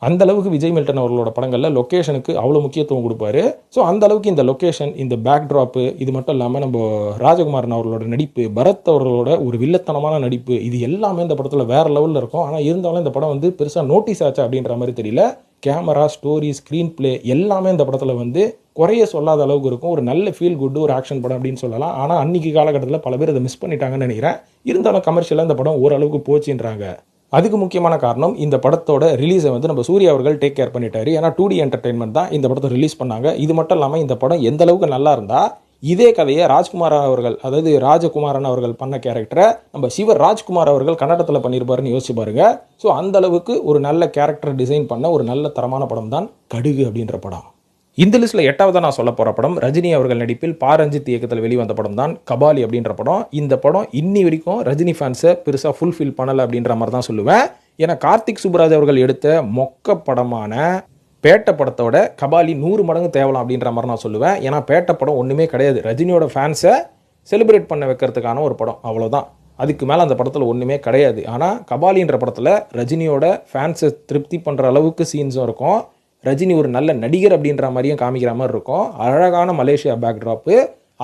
அந்த அளவுக்கு விஜய் மில்டன் அவர்களோட படங்களில் லொக்கேஷனுக்கு அவ்வளோ முக்கியத்துவம் கொடுப்பாரு. ஸோ அந்த அளவுக்கு இந்த லொக்கேஷன், இந்த பேக்ட்ராப்பு, இது மட்டும் இல்லாமல் நம்ம ராஜகுமாரன் அவர்களோட நடிப்பு, பரத் அவர்களோட ஒரு வில்லத்தனமான நடிப்பு, இது எல்லாமே இந்த படத்தில் வேறு லெவலில் இருக்கும். ஆனால் இருந்தாலும் இந்த படம் வந்து பெருசாக நோட்டீஸ் ஆச்சா அப்படின்ற மாதிரி தெரியல. கேமரா, ஸ்டோரி, ஸ்க்ரீன் பிளே எல்லாமே இந்த படத்தில் வந்து குறைய சொல்லாத அளவுக்கு இருக்கும். ஒரு நல்ல ஃபீல் குட் ஒரு ஆக்ஷன் படம் அப்படின்னு சொல்லலாம். ஆனால் அன்றைக்கி காலகட்டத்தில் பல பேர் அதை மிஸ் பண்ணிட்டாங்கன்னு நினைக்கிறேன். இருந்தாலும் கமர்ஷியலாக இந்த படம் ஓரளவுக்கு போச்சுன்றாங்க. அதுக்கு முக்கியமான காரணம் இந்த படத்தோட ரிலீஸை வந்து நம்ம சூர்யா அவர்கள் டேக் கேர் பண்ணிட்டாரு. ஏன்னா 2D என்டர்டைன்மெண்ட் தான் இந்த படத்தை ரிலீஸ் பண்ணாங்க. இது மட்டும் இல்லாமல் இந்த படம் எந்த அளவுக்கு நல்லா இருந்தால் இதே கதையை ராஜ்குமார் அவர்கள், அதாவது ராஜகுமாரன் அவர்கள் பண்ண கேரக்டரை நம்ம சிவராஜ்குமார் அவர்கள் கன்னடத்தில் பண்ணியிருப்பாருன்னு யோசிச்சு பாருங்க. ஸோ அந்த அளவுக்கு ஒரு நல்ல கேரக்டர் டிசைன் பண்ண ஒரு நல்ல தரமான படம் தான் கடுகு அப்படின்ற படம். இந்த லிஸ்ட்டில் 8ஆவதாக நான் சொல்ல போகிற படம் ரஜினி அவர்கள் நடிப்பில் ரஞ்சித் இயக்கத்தில் வெளிவந்த படம் தான் கபாலி அப்படின்ற படம். இந்த படம் இன்னி வரைக்கும் ரஜினி ஃபேன்ஸை பெருசாக ஃபுல்ஃபில் பண்ணலை அப்படின்ற மாதிரி தான் சொல்லுவேன். ஏன்னா கார்த்திக் சுப்புராஜ் அவர்கள் எடுத்த மொக்க படமான பேட்ட படத்தோட கபாலி 100 மடங்கு தேவலாம் அப்படின்ற மாதிரி நான் சொல்லுவேன். ஏன்னா பேட்ட படம் ஒன்றுமே கிடையாது. ரஜினியோட ஃபேன்ஸை செலிப்ரேட் பண்ண வைக்கிறதுக்கான ஒரு படம், அவ்வளோதான். அதுக்கு மேலே அந்த படத்தில் ஒன்றுமே கிடையாது. ஆனால் கபாலின்ற படத்தில் ரஜினியோட ஃபேன்ஸை திருப்தி பண்ணுற அளவுக்கு சீன்ஸும் இருக்கும். ரஜினி ஒரு நல்ல நடிகர் அப்படின்ற மாதிரியும் காமிக்கிற மாதிரி இருக்கும். அழகான மலேசியா பேக்ட்ராப்பு,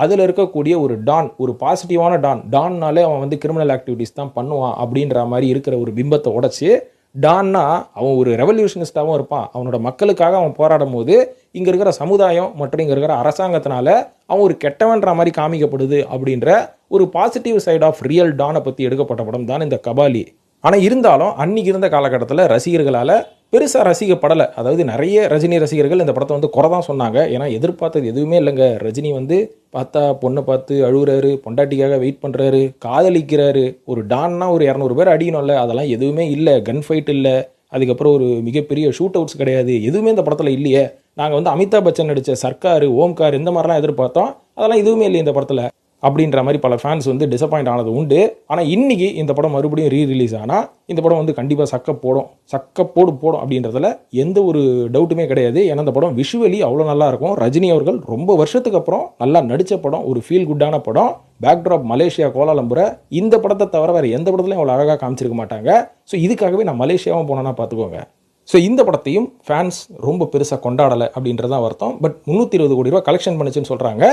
அதில் இருக்கக்கூடிய ஒரு டான், ஒரு பாசிட்டிவான டான்னாலே அவன் வந்து கிரிமினல் ஆக்டிவிட்டீஸ் தான் பண்ணுவான் அப்படின்ற மாதிரி இருக்கிற ஒரு பிம்பத்தை உடைச்சி, டான்னா அவன் ஒரு ரெவல்யூஷனிஸ்டாகவும் இருப்பான். அவனோட மக்களுக்காக அவன் போராடும் போது இங்கே இருக்கிற சமுதாயம் மற்றும் இங்கே இருக்கிற அரசாங்கத்தினால அவன் ஒரு கெட்டவன்ற மாதிரி காமிக்கப்படுது அப்படின்ற ஒரு பாசிட்டிவ் சைட் ஆஃப் ரியல் டானை பற்றி எடுக்கப்பட்ட படம் தான் இந்த கபாலி. ஆனால் இருந்தாலும் அன்றைக்கி இருந்த காலகட்டத்தில் ரசிகர்களால் பெருசாக ரசிக்கப்படலை. அதாவது நிறைய ரஜினி ரசிகர்கள் இந்த படத்தை வந்து குறை தான் சொன்னாங்க. ஏன்னா எதிர்பார்த்தது எதுவுமே இல்லைங்க. ரஜினி வந்து பார்த்தா பொண்ணை பார்த்து அழுகுறாரு, பொண்டாட்டிக்காக வெயிட் பண்ணுறாரு, காதலிக்கிறாரு, ஒரு டான்னா ஒரு 200 பேர் அடிக்கணும்ல, அதெல்லாம் எதுவுமே இல்லை. கன் ஃபைட் இல்லை, அதுக்கப்புறம் ஒரு மிகப்பெரிய ஷூட் அவுட்ஸ் கிடையாது, எதுவுமே இந்த படத்தில் இல்லையே. நாங்கள் வந்து அமிதாப் பச்சன் நடித்த சர்க்கார், ஓம்கார் இந்த மாதிரிலாம் எதிர்பார்த்தோம், அதெல்லாம் எதுவுமே இல்லை இந்த படத்தில் அப்படின்ற மாதிரி பல ஃபேன்ஸ் வந்து டிசப்பாயிண்ட் ஆனது உண்டு. ஆனால் இன்றைக்கி இந்த படம் மறுபடியும் ரீரிலீஸ் ஆனால் இந்த படம் வந்து கண்டிப்பாக சக்கப்போடு போடும் அப்படின்றதுல எந்த ஒரு டவுட்டுமே கிடையாது. ஏன்னா இந்த படம் விஷுவலி அவ்வளோ நல்லா இருக்கும். ரஜினி அவர்கள் ரொம்ப வருஷத்துக்கு அப்புறம் நல்லா நடித்த படம், ஒரு ஃபீல் குட்டான படம். பேக்ட்ராப் மலேசியா கோலாலம்பூரை இந்த படத்தை தவிர வேறு எந்த படத்துலையும் அவ்வளோ அழகாக காமிச்சிருக்க மாட்டாங்க. ஸோ இதுக்காகவே நான் மலேசியாவும் போனேன்னா பார்த்துக்கோங்க. ஸோ இந்த படத்தையும் ஃபேன்ஸ் ரொம்ப பெருசாக கொண்டாடலை அப்படின்றதான் வருத்தம். பட் 320 கோடி ரூபா கலெக்ஷன் பண்ணுச்சுன்னு சொல்கிறாங்க.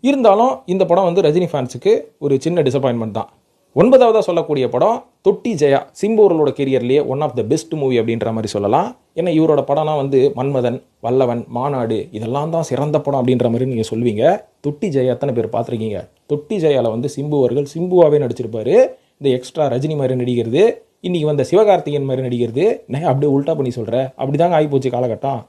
இருந்தாலும் இந்த படம் வந்து ரஜினி ஃபேன்ஸுக்கு ஒரு சின்ன டிசப்பாயின்மெண்ட் தான். 9ஆவதாக சொல்லக்கூடிய படம் தொட்டி ஜெயா. சிம்பு அவர்களோட கெரியர்லேயே one of the best movie அப்படின்ற மாதிரி சொல்லலாம். ஏன்னா இவரோட படம்லாம் வந்து மன்மதன், வல்லவன், மாநாடு இதெல்லாம் தான் சிறந்த படம் அப்படின்ற மாதிரி நீங்கள் சொல்வீங்க. தொட்டி ஜெயா எத்தனை பேர் பார்த்துருக்கீங்க? தொட்டி ஜெயாவில் வந்து சிம்பு அவர்கள் சிம்புவாகவே நடிச்சிருப்பாரு. இந்த எக்ஸ்ட்ரா ரஜினி மாதிரி நடிக்கிறது, இன்றைக்கி வந்த சிவகார்த்திகேயன் மாதிரி நடிக்கிறது, நான் அப்படியே உல்ட்டா பண்ணி சொல்கிறேன், அப்படி தாங்க ஆகிப்போச்சு காலகட்டம்.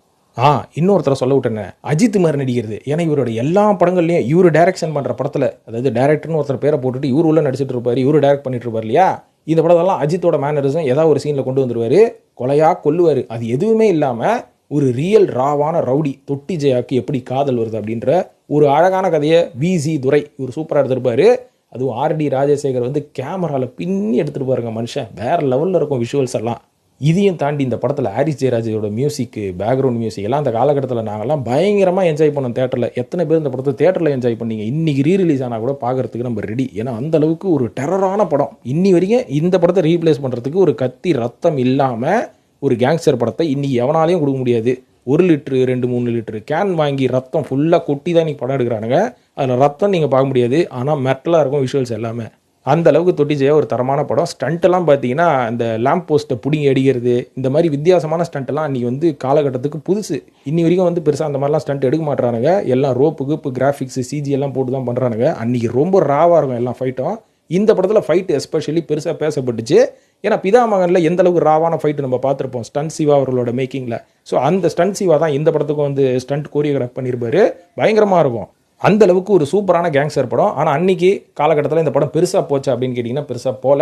இன்னொருத்தரை சொல்ல விட்டேன், அஜித் மாதிரி நடிக்கிறது. ஏன்னா இவரோட எல்லா படங்கள்லையும் இவர் டைரக்ஷன் பண்ணுற படத்தில், அதாவது டேரக்டர்னு ஒருத்தர் பேரை போட்டுட்டு இவர் உள்ள நடிச்சிட்டு இருப்பார், இவர் டைரக்ட் பண்ணிட்டு இருப்பார் இல்லையா. இந்த படத்தெல்லாம் அஜித்தோட மேனரிசம் ஏதாவது ஒரு சீனில் கொண்டு வந்துருவார், கொலையாக கொல்லுவார். அது எதுவுமே இல்லாமல் ஒரு ரியல் ராவான ரவுடி தொட்டி ஜெயாக்கு எப்படி காதல் வருது அப்படின்ற ஒரு அழகான கதையை விசி துரை இவர் சூப்பராக எடுத்திருப்பார். அதுவும் ஆர்டி ராஜசேகர் வந்து கேமராவில் பின்னி எடுத்துகிட்டு பாருங்க, மனுஷன் வேறு லெவலில் இருக்கும் விஷுவல்ஸ் எல்லாம். இதையும் தாண்டி இந்த படத்தில் ஹாரிஸ் ஜெயராஜோட மியூசிக்கு, பேக்ரவுண்ட் மியூசிக் எல்லாம் அந்த காலகட்டத்தில் நாங்கள்லாம் பயங்கரமாக என்ஜாய் பண்ணோம் தேட்டரில். எத்தனை பேர் இந்த படத்தை தேட்டரில் என்ஜாய் பண்ணீங்க? இன்றைக்கி ரீரிலீஸ் ஆனால் கூட பார்க்குறதுக்கு நம்ம ரெடி. ஏன்னா அந்தளவுக்கு ஒரு டெரரான படம். இன்னி வரைக்கும் இந்த படத்தை ரீப்ளேஸ் பண்ணுறதுக்கு ஒரு கத்தி ரத்தம் இல்லாமல் ஒரு கேங்ஸ்டர் படத்தை இன்றைக்கி எவனாலையும் கொடுக்க முடியாது. 1 லிட்டரு 2-3 லிட்டரு கேன் வாங்கி ரத்தம் ஃபுல்லாக கொட்டி தான் நீங்கள் படம் எடுக்கிறானுங்க. அதில் ரத்தம் நீங்கள் பார்க்க முடியாது. ஆனால் மெட்டலாக இருக்கும் விஷுவல்ஸ் எல்லாமே. அந்த அளவுக்கு தொட்டி ஜெயா ஒரு தரமான படம். ஸ்டண்ட்டெல்லாம் பார்த்தீங்கன்னா, அந்த லேம்ப் போஸ்ட்டை புடிங்கி அடிக்கிறது, இந்த மாதிரி வித்தியாசமான ஸ்டண்ட்டெல்லாம் அன்றைக்கி வந்து காலகட்டத்துக்கு புதுசு. இன்னி வரைக்கும் வந்து பெருசாக அந்த மாதிரிலாம் ஸ்டண்ட் எடுக்க மாட்றானுங்க. எல்லாம் ரோப்பு கீப்பு கிராஃபிக்ஸு சிஜி எல்லாம் போட்டு தான் பண்ணுறானுங்க. அன்றைக்கி ரொம்ப ராவாக இருக்கும் எல்லா ஃபைட்டும். இந்த படத்தில் ஃபைட் எஸ்பெஷலி பெருசாக பேசப்பட்டுச்சு. ஏன்னா பிதாமகனில் எந்த அளவுக்கு ராவான ஃபைட்டு நம்ம பார்த்துருப்போம் ஸ்டண்ட் சிவா அவர்களோட மேக்கிங்கில். ஸோ அந்த ஸ்டண்ட் சிவா தான் இந்த படத்துக்கும் வந்து ஸ்டண்ட் கோரியோகிராஃப் பண்ணியிருப்பாரு. பயங்கரமாக இருக்கும். அந்த அளவுக்கு ஒரு சூப்பரான கேங்ஸ்டர் படம். ஆனால் அன்றைக்கி காலகட்டத்தில் இந்த படம் பெருசாக போச்சு அப்படின்னு கேட்டிங்கன்னா பெருசாக போல.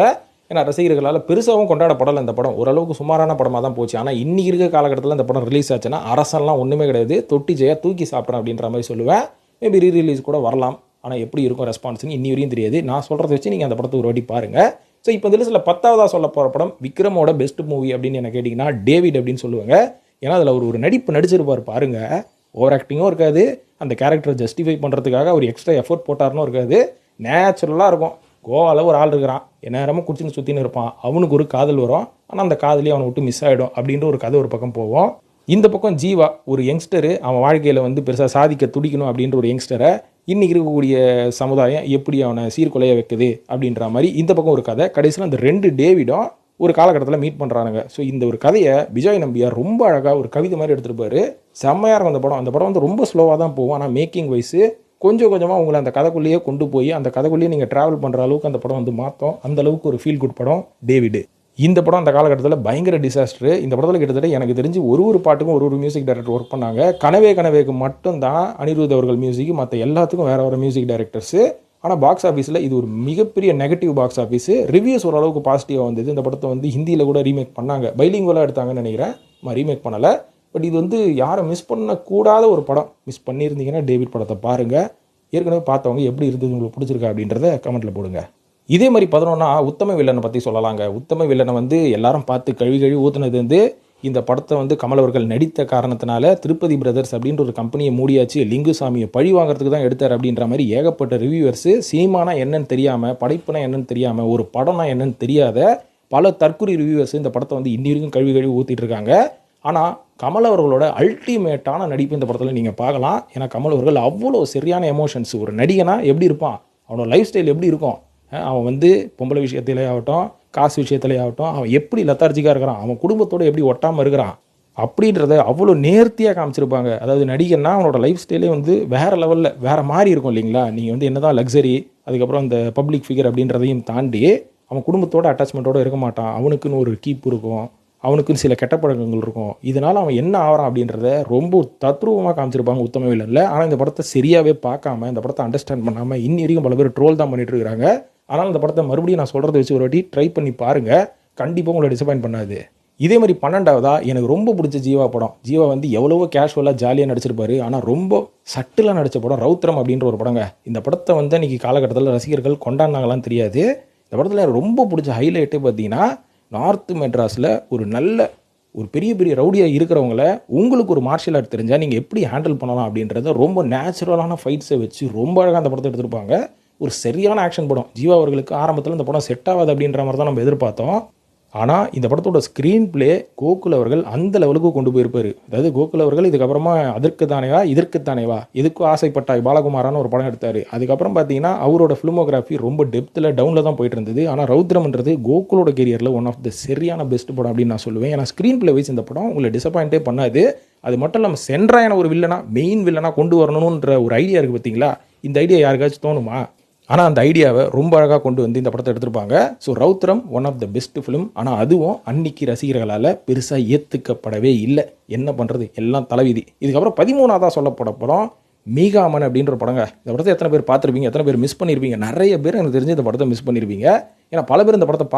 ஏன்னா ரசிகர்களால் பெருசாகவும் கொண்டாடப்படலை இந்த படம். ஓரளவுக்கு சுமாரான படமாக தான் போச்சு. ஆனால் இன்றைக்கி இருக்க காலகட்டத்தில் இந்த படம் ரிலீஸ் ஆச்சுன்னா அரசெல்லாம் ஒன்றுமே கிடையாது. தொட்டி ஜெயா தூக்கி சாப்பிட்றேன் அப்படின்ற மாதிரி சொல்லுவேன். மேபி ரீரிலீஸ் கூட வரலாம். ஆனால் எப்படி இருக்கும் ரெஸ்பான்ஸ்னு இன்னி வரையும் தெரியாது. நான் சொல்கிறத வச்சு நீங்கள் அந்த படத்தை ஒரு வாட்டி பாருங்கள். ஸோ இப்போ இந்த லிஸ்ட்டில் 10ஆவதாக சொல்ல போகிற படம் விக்ரமோட பெஸ்ட் மூவி அப்படின்னு என்ன கேட்டிங்கன்னா டேவிட் அப்படின்னு சொல்லுவாங்க. ஏன்னா அதில் ஒரு நடிப்பு நடிச்சிருப்பார் பாருங்கள். ஓவர் ஆக்டிங்கும் இருக்காது. அந்த கேரக்டரை ஜஸ்டிஃபை பண்ணுறதுக்காக ஒரு எக்ஸ்ட்ரா எஃபோர்ட் போட்டார்னும் இருக்காது. நேச்சுரலாக இருக்கும். கோவாவில் ஒரு ஆள் இருக்கிறான், நேரமும் குடிச்சுன்னு சுற்றின்னு இருப்பான். அவனுக்கு ஒரு காதல் வரும். ஆனால் அந்த காதலியே அவனை விட்டு மிஸ் ஆகிடும் அப்படின்ற ஒரு கதை ஒரு பக்கம் போவோம். இந்த பக்கம் ஜீவா ஒரு யங்ஸ்டரு, அவன் வாழ்க்கையில் வந்து பெருசாக சாதிக்க துடிக்கணும் அப்படின்ற ஒரு யங்ஸ்டரை இன்றைக்கி இருக்கக்கூடிய சமுதாயம் எப்படி அவனை சீர்குலைய வைக்குது அப்படின்ற மாதிரி இந்த பக்கம் ஒரு கதை. கடைசியில் அந்த 2 டேவிடும் ஒரு காலகட்டத்தில் மீட் பண்ணுறானுங்க. ஸோ இந்த ஒரு கதையை விஜய் நம்பியார் ரொம்ப அழகாக ஒரு கவிதை மாதிரி எடுத்துகிட்டு செம்மையாக இருக்கும் அந்த படம். அந்த படம் வந்து ரொம்ப ஸ்லோவாக தான் போகும். ஆனால் மேக்கிங் வைஸு கொஞ்சம் கொஞ்சமாக உங்களை அந்த கதைக்குள்ளேயே கொண்டு போய் அந்த கதைக்குள்ளேயே நீங்கள் ட்ராவல் பண்ணுற அளவுக்கு அந்த படம் வந்து மாற்றும். அந்த அளவுக்கு ஒரு ஃபீல் குட் படம் டேவிடு. இந்த படம் அந்த காலகட்டத்தில் பயங்கர டிசாஸ்டர். இந்த படத்தில் கிட்டத்தட்ட எனக்கு தெரிஞ்சு ஒரு பாட்டுக்கும் ஒரு மியூசிக் டைரக்டர் ஒர்க் பண்ணாங்க. கனவேக்கு மட்டும்தான் அனிருத் அவர்கள் மியூசிக், மற்ற எல்லாத்துக்கும் வேறு மியூசிக் டைரக்டர்ஸு. ஆனால் பாக்ஸ் ஆஃபீஸில் இது ஒரு மிகப்பெரிய நெகட்டிவ் பாக்ஸ் ஆஃபீஸு. ரிவ்யூஸ் ஓரளவுக்கு பாசிட்டிவாக வந்தது. இந்த படத்தை வந்து ஹிந்தியில் கூட ரீமேக் பண்ணாங்க. பைலிங்குவலாக எடுத்தாங்கன்னு நினைக்கிறேன். ரீமேக் பண்ணலை. பட் இது வந்து யாரை மிஸ் பண்ணக்கூடாத ஒரு படம். மிஸ் பண்ணியிருந்தீங்கன்னா டேவிட் படத்தை பாருங்கள். ஏற்கனவே பார்த்தவங்க எப்படி இருந்தது, உங்களுக்கு பிடிச்சிருக்கா அப்படின்றத கமெண்ட்டில் போடுங்க. இதே மாதிரி 11 உத்தம வில்லனை பற்றி சொல்லலாங்க. உத்தம வில்லனை வந்து எல்லாரும் பார்த்து கழுவி ஊற்றுனது வந்து இந்த படத்தை வந்து கமல் அவர்கள் நடித்த காரணத்தினால திருப்பதி பிரதர்ஸ் அப்படின்ற ஒரு கம்பெனியை மூடியாச்சு, லிங்குசாமியை பழி வாங்குறதுக்கு தான் எடுத்தார் அப்படின்ற மாதிரி ஏகப்பட்ட ரிவ்யூவர்ஸு சினிமானா என்னன்னு தெரியாமல், படைப்புனா என்னன்னு தெரியாமல், ஒரு படம்னா என்னன்னு தெரியாத பல தற்குறி ரிவ்யூவர்ஸ் இந்த படத்தை வந்து இன்னி வரைக்கும் கழுவி ஊற்றிட்டு இருக்காங்க. ஆனால் கமல் அவர்களோட அல்டிமேட்டான நடிப்பு இந்த படத்தில் நீங்கள் பார்க்கலாம். ஏன்னா கமல் அவர்கள் அவ்வளோ சரியான எமோஷன்ஸ். ஒரு நடிகனா எப்படி இருப்பான், அவனோட லைஃப் ஸ்டைல் எப்படி இருக்கும், அவன் வந்து பொம்பளை விஷயத்திலே ஆகட்டும், காசு விஷயத்திலே ஆகட்டும், அவன் எப்படி லத்தார்ஜிக்காக இருக்கிறான், அவன் குடும்பத்தோடு எப்படி ஒட்டாமல் இருக்கிறான் அப்படின்றத அவ்வளோ நேர்த்தியாக காமிச்சிருப்பாங்க. அதாவது நடிகர்னா அவனோட லைஃப் ஸ்டைலே வந்து வேறு லெவலில் வேறு மாதிரி இருக்கும் இல்லைங்களா. நீங்கள் வந்து என்ன தான் லக்ஸரி, அதுக்கப்புறம் இந்த பப்ளிக் ஃபிகர் அப்படின்றதையும் தாண்டி அவன் குடும்பத்தோட அட்டாச்மெண்ட்டோடு இருக்க மாட்டான். அவனுக்குன்னு ஒரு கீப் இருக்கும், அவனுக்குன்னு சில கெட்ட பழக்கங்கள் இருக்கும். இதனால் அவன் என்ன ஆகிறான் அப்படின்றத ரொம்ப தத்ரூபமாக காமிச்சிருப்பாங்க உத்தம வில்லனில். ஆனால் இந்த படத்தை சரியாகவே பார்க்காம, இந்த படத்தை அண்டர்ஸ்டாண்ட் பண்ணாமல் இன்னி வரைக்கும் பல பேர் ட்ரோல் தான் பண்ணிட்டு இருக்கிறாங்க. ஆனால் இந்த படத்தை மறுபடியும் நான் சொல்கிறத வச்சு ஒரு வாட்டி ட்ரை பண்ணி பாருங்கள். கண்டிப்பாக உங்களை டிசப்பாயின்ட் பண்ணாது. இதே மாதிரி 12ஆவதா எனக்கு ரொம்ப பிடிச்ச ஜீவா படம். ஜீவா வந்து எவ்வளவோ கேஷுவலாக ஜாலியாக நடிச்சிருப்பாரு. ஆனால் ரொம்ப சட்டிலாக நடித்த படம் ரௌத்ரம் அப்படின்ற ஒரு படங்க. இந்த படத்தை வந்து இன்றைக்கி காலகட்டத்தில் ரசிகர்கள் கொண்டாடினாங்களான்னு தெரியாது. இந்த படத்தில் எனக்கு ரொம்ப பிடிச்ச ஹைலைட்டே பார்த்தீங்கன்னா, நார்த் மெட்ராஸில் ஒரு பெரிய ரவுடியாக இருக்கிறவங்கள உங்களுக்கு ஒரு மார்ஷியல் ஆர்ட் தெரிஞ்சால் நீங்கள் எப்படி ஹேண்டில் பண்ணலாம் அப்படின்றத ரொம்ப நேச்சுரலான ஃபைட்ஸை வச்சு ரொம்ப அழகாக அந்த படத்தை எடுத்திருப்பாங்க. ஒரு சரியான ஆக்ஷன் படம். ஜீவா அவர்களுக்கு ஆரம்பத்தில் இந்த படம் செட் ஆகாது அப்படின்ற மாதிரி தான் நம்ம எதிர்பார்த்தோம். ஆனால் இந்த படத்தோட ஸ்க்ரீன் பிளே கோகுல் அவர்கள் அந்த லெவலுக்கு கொண்டு போயிருப்பார். அதாவது கோகுல் அவர்கள் இதுக்கப்புறமா இதற்கு தானேவா எதுக்கும் ஆசைப்பட்டாய் பாலகுமாரான ஒரு படம் எடுத்தார். அதுக்கப்புறம் பார்த்தீங்கன்னா அவரோட ஃபிலிமோகிராஃபி ரொம்ப டெப்த்தில் டவுனில் தான் போயிட்டு இருந்தது. ஆனால் ரௌத்ரம்ன்றது கோகுலோட கெரியரில் ஒன் ஆஃப் த சரியான பெஸ்ட் படம் அப்படின்னு நான் சொல்லுவேன். ஏன்னா ஸ்க்ரீன் பிளே வைஸ் இந்த படம் உங்களை டிசப்பாயிண்டே பண்ணாது. அது மட்டும் இல்லாமல் சென்ட்ராயான ஒரு மெயின் வில்லனாக கொண்டு வரணுன்ற ஒரு ஐடியா இருக்குது பார்த்தீங்களா. இந்த ஐடியா யாருக்காச்சும் தோணுமா? ஆனால் அந்த ஐடியாவை ரொம்ப அழகாக கொண்டு வந்து இந்த படத்தை எடுத்திருப்பாங்க. So Raudram one of the best film. ஆனால் அதுவும் அன்னைக்கு ரசிகர்களால் பெருசாக ஏற்றுக்கப்படவே இல்லை. என்ன பண்ணுறது, எல்லாம் தலைவிதி. இதுக்கப்புறம் 13ஆவதாக சொல்லப்பட படம் மீகாமன் அப்படின்ற ஒரு படங்க. இந்த படத்தை எத்தனை பேர் பார்த்துருப்பீங்க, எத்தனை பேர் மிஸ் பண்ணியிருப்பீங்க? நிறைய பேர் எனக்கு தெரிஞ்சு இந்த படத்தை மிஸ் பண்ணியிருப்பீங்க. ஏன்னா பல பேர் இந்த படத்தை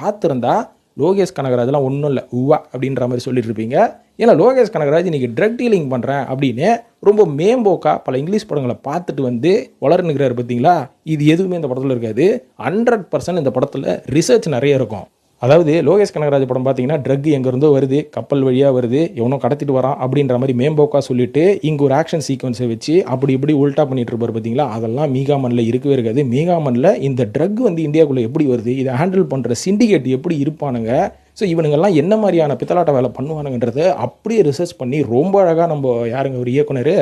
பார்த்துருந்தா லோகேஷ் கனகராஜ்லாம் ஒன்றும் இல்லை உவா அப்படின்ற மாதிரி சொல்லிட்டு இருப்பீங்க. ஏன்னா லோகேஷ் கனகராஜ் இன்றைக்கி ட்ரக் டீலிங் பண்ணுறேன் அப்படின்னு ரொம்ப மேம்போக்கா பல இங்கிலீஷ் படங்களை பார்த்துட்டு வந்து வளர்னுக்கிறாரு பார்த்தீங்களா. இது எதுவுமே இந்த படத்தில் இருக்காது. 100% இந்த படத்தில் ரிசர்ச் நிறைய இருக்கும். அதாவது லோகேஷ் கனகராஜ் படம் பார்த்தீங்கன்னா ட்ரக் எங்கேருந்தோ வருது, கப்பல் வழியாக வருது, எவனோ கடத்திட்டு வரான் அப்படின்ற மாதிரி மேம்போக்கா சொல்லிட்டு இங்கே ஒரு ஆக்ஷன் சீக்வன்ஸை வச்சு அப்படி இப்படி உல்ட்டா பண்ணிட்டு இருப்பார் பார்த்தீங்களா. அதெல்லாம் மீகாமனில் இருக்கவே இருக்காது. மீகாமனில் இந்த ட்ரக் வந்து இந்தியாவுக்குள்ளே எப்படி வருது, இதை ஹேண்டில் பண்ணுற சிண்டிகேட் எப்படி இருப்பானுங்க, ஸோ இவனுங்கெல்லாம் என்ன மாதிரியான பித்தலாட்ட வேலை பண்ணுவானுங்கன்றதை அப்படியே ரிசர்ச் பண்ணி ரொம்ப அழகாக நம்ம யாருங்க ஒரு இயக்குனர்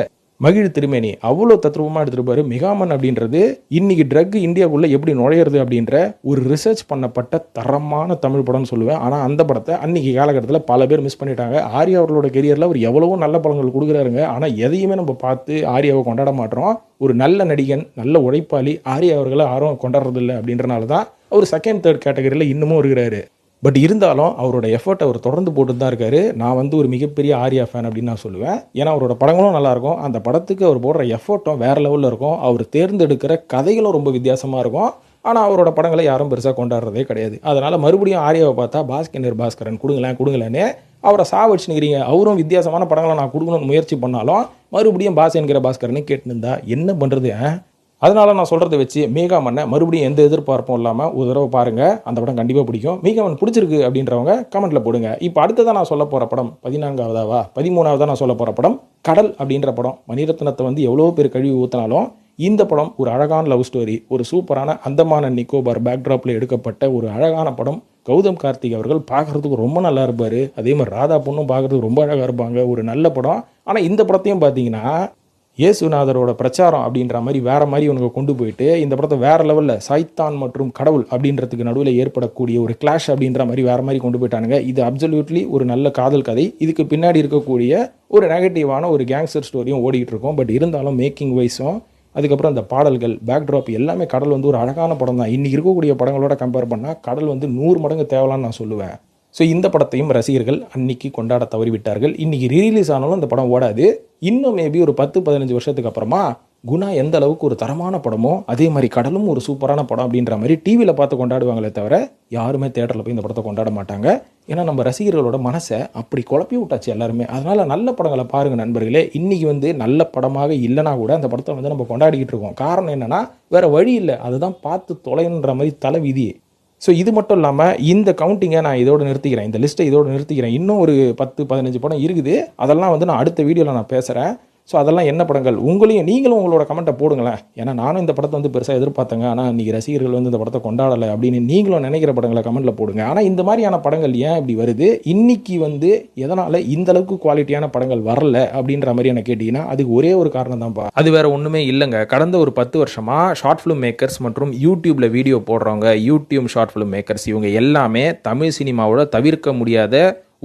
மகிழ் திருமேனி அவ்வளோ தத்ரூபமாக எடுத்துருப்பாரு. மெகாமன் அப்படின்றது இன்னைக்கு ட்ரக் இந்தியாவுக்குள்ளே எப்படி நுழையிறது அப்படின்ற ஒரு ரிசர்ச் பண்ணப்பட்ட தரமான தமிழ் படம்னு சொல்லுவேன். ஆனால் அந்த படத்தை அன்னைக்கு காலகட்டத்தில் பல பேர் மிஸ் பண்ணிட்டாங்க. ஆர்யா அவர்களோட கெரியரில் அவர் எவ்வளவோ நல்ல படங்கள் கொடுக்குறாருங்க. ஆனால் எதையுமே நம்ம பார்த்து ஆர்யாவை கொண்டாட மாட்டோம். ஒரு நல்ல நடிகன், நல்ல உழைப்பாளி ஆர்யா அவர்களை யாரும் கொண்டாடுறதில்லை. அப்படின்றனால தான் அவர் செகண்ட் தேர்ட் கேட்டகரியில் இன்னமும் இருக்கிறாரு. பட் இருந்தாலும் அவரோட எஃபர்ட் அவர் தொடர்ந்து போட்டு தான் இருக்காரு. நான் ஒரு மிகப்பெரிய ஆர்யா ஃபேன் அப்படின்னு நான் சொல்லுவேன். ஏன்னா அவரோட படங்களும் நல்லாயிருக்கும். அந்த படத்துக்கு அவர் போடுற எஃபர்ட்டும் வேறு லெவலில் இருக்கும். அவர் தேர்ந்தெடுக்கிற கதைகளும் ரொம்ப வித்தியாசமாக இருக்கும். ஆனால் அவரோட படங்களை யாரும் பெருசாக கொண்டாடுறதே கிடையாது. அதனால் மறுபடியும் ஆர்யாவை பார்த்தா பாஸ்கரன் கொடுங்களேன்னு அவரை சாவடிச்சுக்கிறீங்க. அவரும் வித்தியாசமான படங்களை நான் கொடுக்கணும்னு முயற்சி பண்ணாலும் மறுபடியும் பாஸ்கரனை கேட்டுருந்தா என்ன பண்ணுறது? அதனால நான் சொல்கிறத வச்சு மெகாமனை மறுபடியும் எந்த எதிர்பார்ப்பும் இல்லாமல் ஒரு தடவை பாருங்கள். அந்த படம் கண்டிப்பாக பிடிக்கும். மெகாமன் பிடிச்சிருக்கு அப்படின்றவங்க கமெண்ட்டில் போடுங்க. இப்போ அடுத்ததான் நான் சொல்ல போகிற படம் 13ஆவதா நான் சொல்ல போகிற படம் கடல் அப்படின்ற படம். மணிரத்னத்தை எவ்வளோ பேர் கழுவி ஊற்றினாலும் இந்த படம் ஒரு அழகான லவ் ஸ்டோரி, ஒரு சூப்பரான அந்தமான் அண்ட் நிக்கோபார் பேக்ட்ராப்பில் எடுக்கப்பட்ட ஒரு அழகான படம். கௌதம் கார்த்திக் அவர்கள் பார்க்குறதுக்கு ரொம்ப நல்லா இருப்பார். அதே மாதிரி ராதா பொண்ணும் பார்க்குறதுக்கு ரொம்ப அழகாக இருப்பாங்க. ஒரு நல்ல படம். ஆனால் இந்த படத்தையும் பார்த்தீங்கன்னா இயேசுநாதரோட பிரச்சாரம் அப்படின்ற மாதிரி வேற மாதிரி இவனுக்கு கொண்டு போயிட்டு இந்த படத்தை வேற லெவலில் சைத்தான் மற்றும் கடவுள் அப்படின்றதுக்கு நடுவில் ஏற்படக்கூடிய ஒரு கிளாஷ் அப்படின்ற மாதிரி வேற மாதிரி கொண்டு போயிட்டானுங்க. இது அப்சல்யூட்லி ஒரு நல்ல காதல் கதை. இதுக்கு பின்னாடி இருக்கக்கூடிய ஒரு நெகட்டிவான ஒரு கேங்ஸ்டர் ஸ்டோரியும் ஓடிக்கிட்டு இருக்கும். பட் இருந்தாலும் மேக்கிங் வைஸும் அதுக்கப்புறம் அந்த பாடல்கள் பேக்ட்ராப் எல்லாமே கடல் ஒரு அழகான படம் தான். இன்றைக்கி இருக்கக்கூடிய படங்களோட கம்பேர் பண்ணால் கடல் 100 மடங்கு தேவலான்னு நான் சொல்லுவேன். ஸோ இந்த படத்தையும் ரசிகர்கள் அன்னைக்கு கொண்டாட தவறிவிட்டார்கள். இன்றைக்கி ரீரிலீஸ் ஆனாலும் இந்த படம் ஓடாது. இன்னும் மேபி ஒரு 10-15 வருஷத்துக்கு அப்புறமா குணா எந்த அளவுக்கு ஒரு தரமான படமோ அதே மாதிரி கடலும் ஒரு சூப்பரான படம் அப்படின்ற மாதிரி டிவியில் பார்த்து கொண்டாடுவாங்களே தவிர யாருமே தேட்டரில் போய் இந்த படத்தை கொண்டாட மாட்டாங்க. ஏன்னா நம்ம ரசிகர்களோட மனசை அப்படி குழப்பி விட்டாச்சு எல்லாருமே. அதனால் நல்ல படங்களை பாருங்கள் நண்பர்களே. இன்றைக்கி நல்ல படமாக இல்லைனா கூட அந்த படத்தை நம்ம கொண்டாடிக்கிட்டு இருக்கோம். காரணம் என்னென்னா வேறு வழி இல்லை, அதுதான் பார்த்து தொலைன்ற மாதிரி தலை விதியே. ஸோ இது மட்டும் இல்லாமல் இந்த கவுண்டிங்கை நான் இதோடு நிறுத்திக்கிறேன், இந்த லிஸ்ட்டை இதோடு நிறுத்திக்கிறேன். இன்னும் ஒரு 10-15 படம் இருக்குது. அதெல்லாம் நான் அடுத்த வீடியோவில் நான் பேசுகிறேன். ஸோ அதெல்லாம் என்ன படங்கள் நீங்களும் உங்களோட கமெண்ட்டை போடுங்களேன். ஏன்னா நானும் இந்த படத்தை பெருசாக எதிர்பார்த்தேங்க. ஆனால் இன்றைக்கி ரசிகர்கள் இந்த படத்தை கொண்டாடலை அப்படின்னு நீங்களும் நினைக்கிற படங்களை கமெண்ட்டில் போடுங்க. ஆனால் இந்த மாதிரியான படங்கள் ஏன் இப்படி வருது, இன்றைக்கி எதனால் இந்த அளவுக்கு குவாலிட்டியான படங்கள் வரல அப்படின்ற மாதிரி எனக்கு கேட்டிங்கன்னா அதுக்கு ஒரே ஒரு காரணம் தான்ப்பா. அது வேறு ஒன்றுமே இல்லைங்க. கடந்த ஒரு 10 வருஷமாக ஷார்ட் ஃபிலிம் மேக்கர்ஸ் மற்றும் யூடியூப்பில் வீடியோ போடுறவங்க, யூடியூப் ஷார்ட் ஃபிலிம் மேக்கர்ஸ் இவங்க எல்லாமே தமிழ் சினிமாவோட தவிர்க்க முடியாத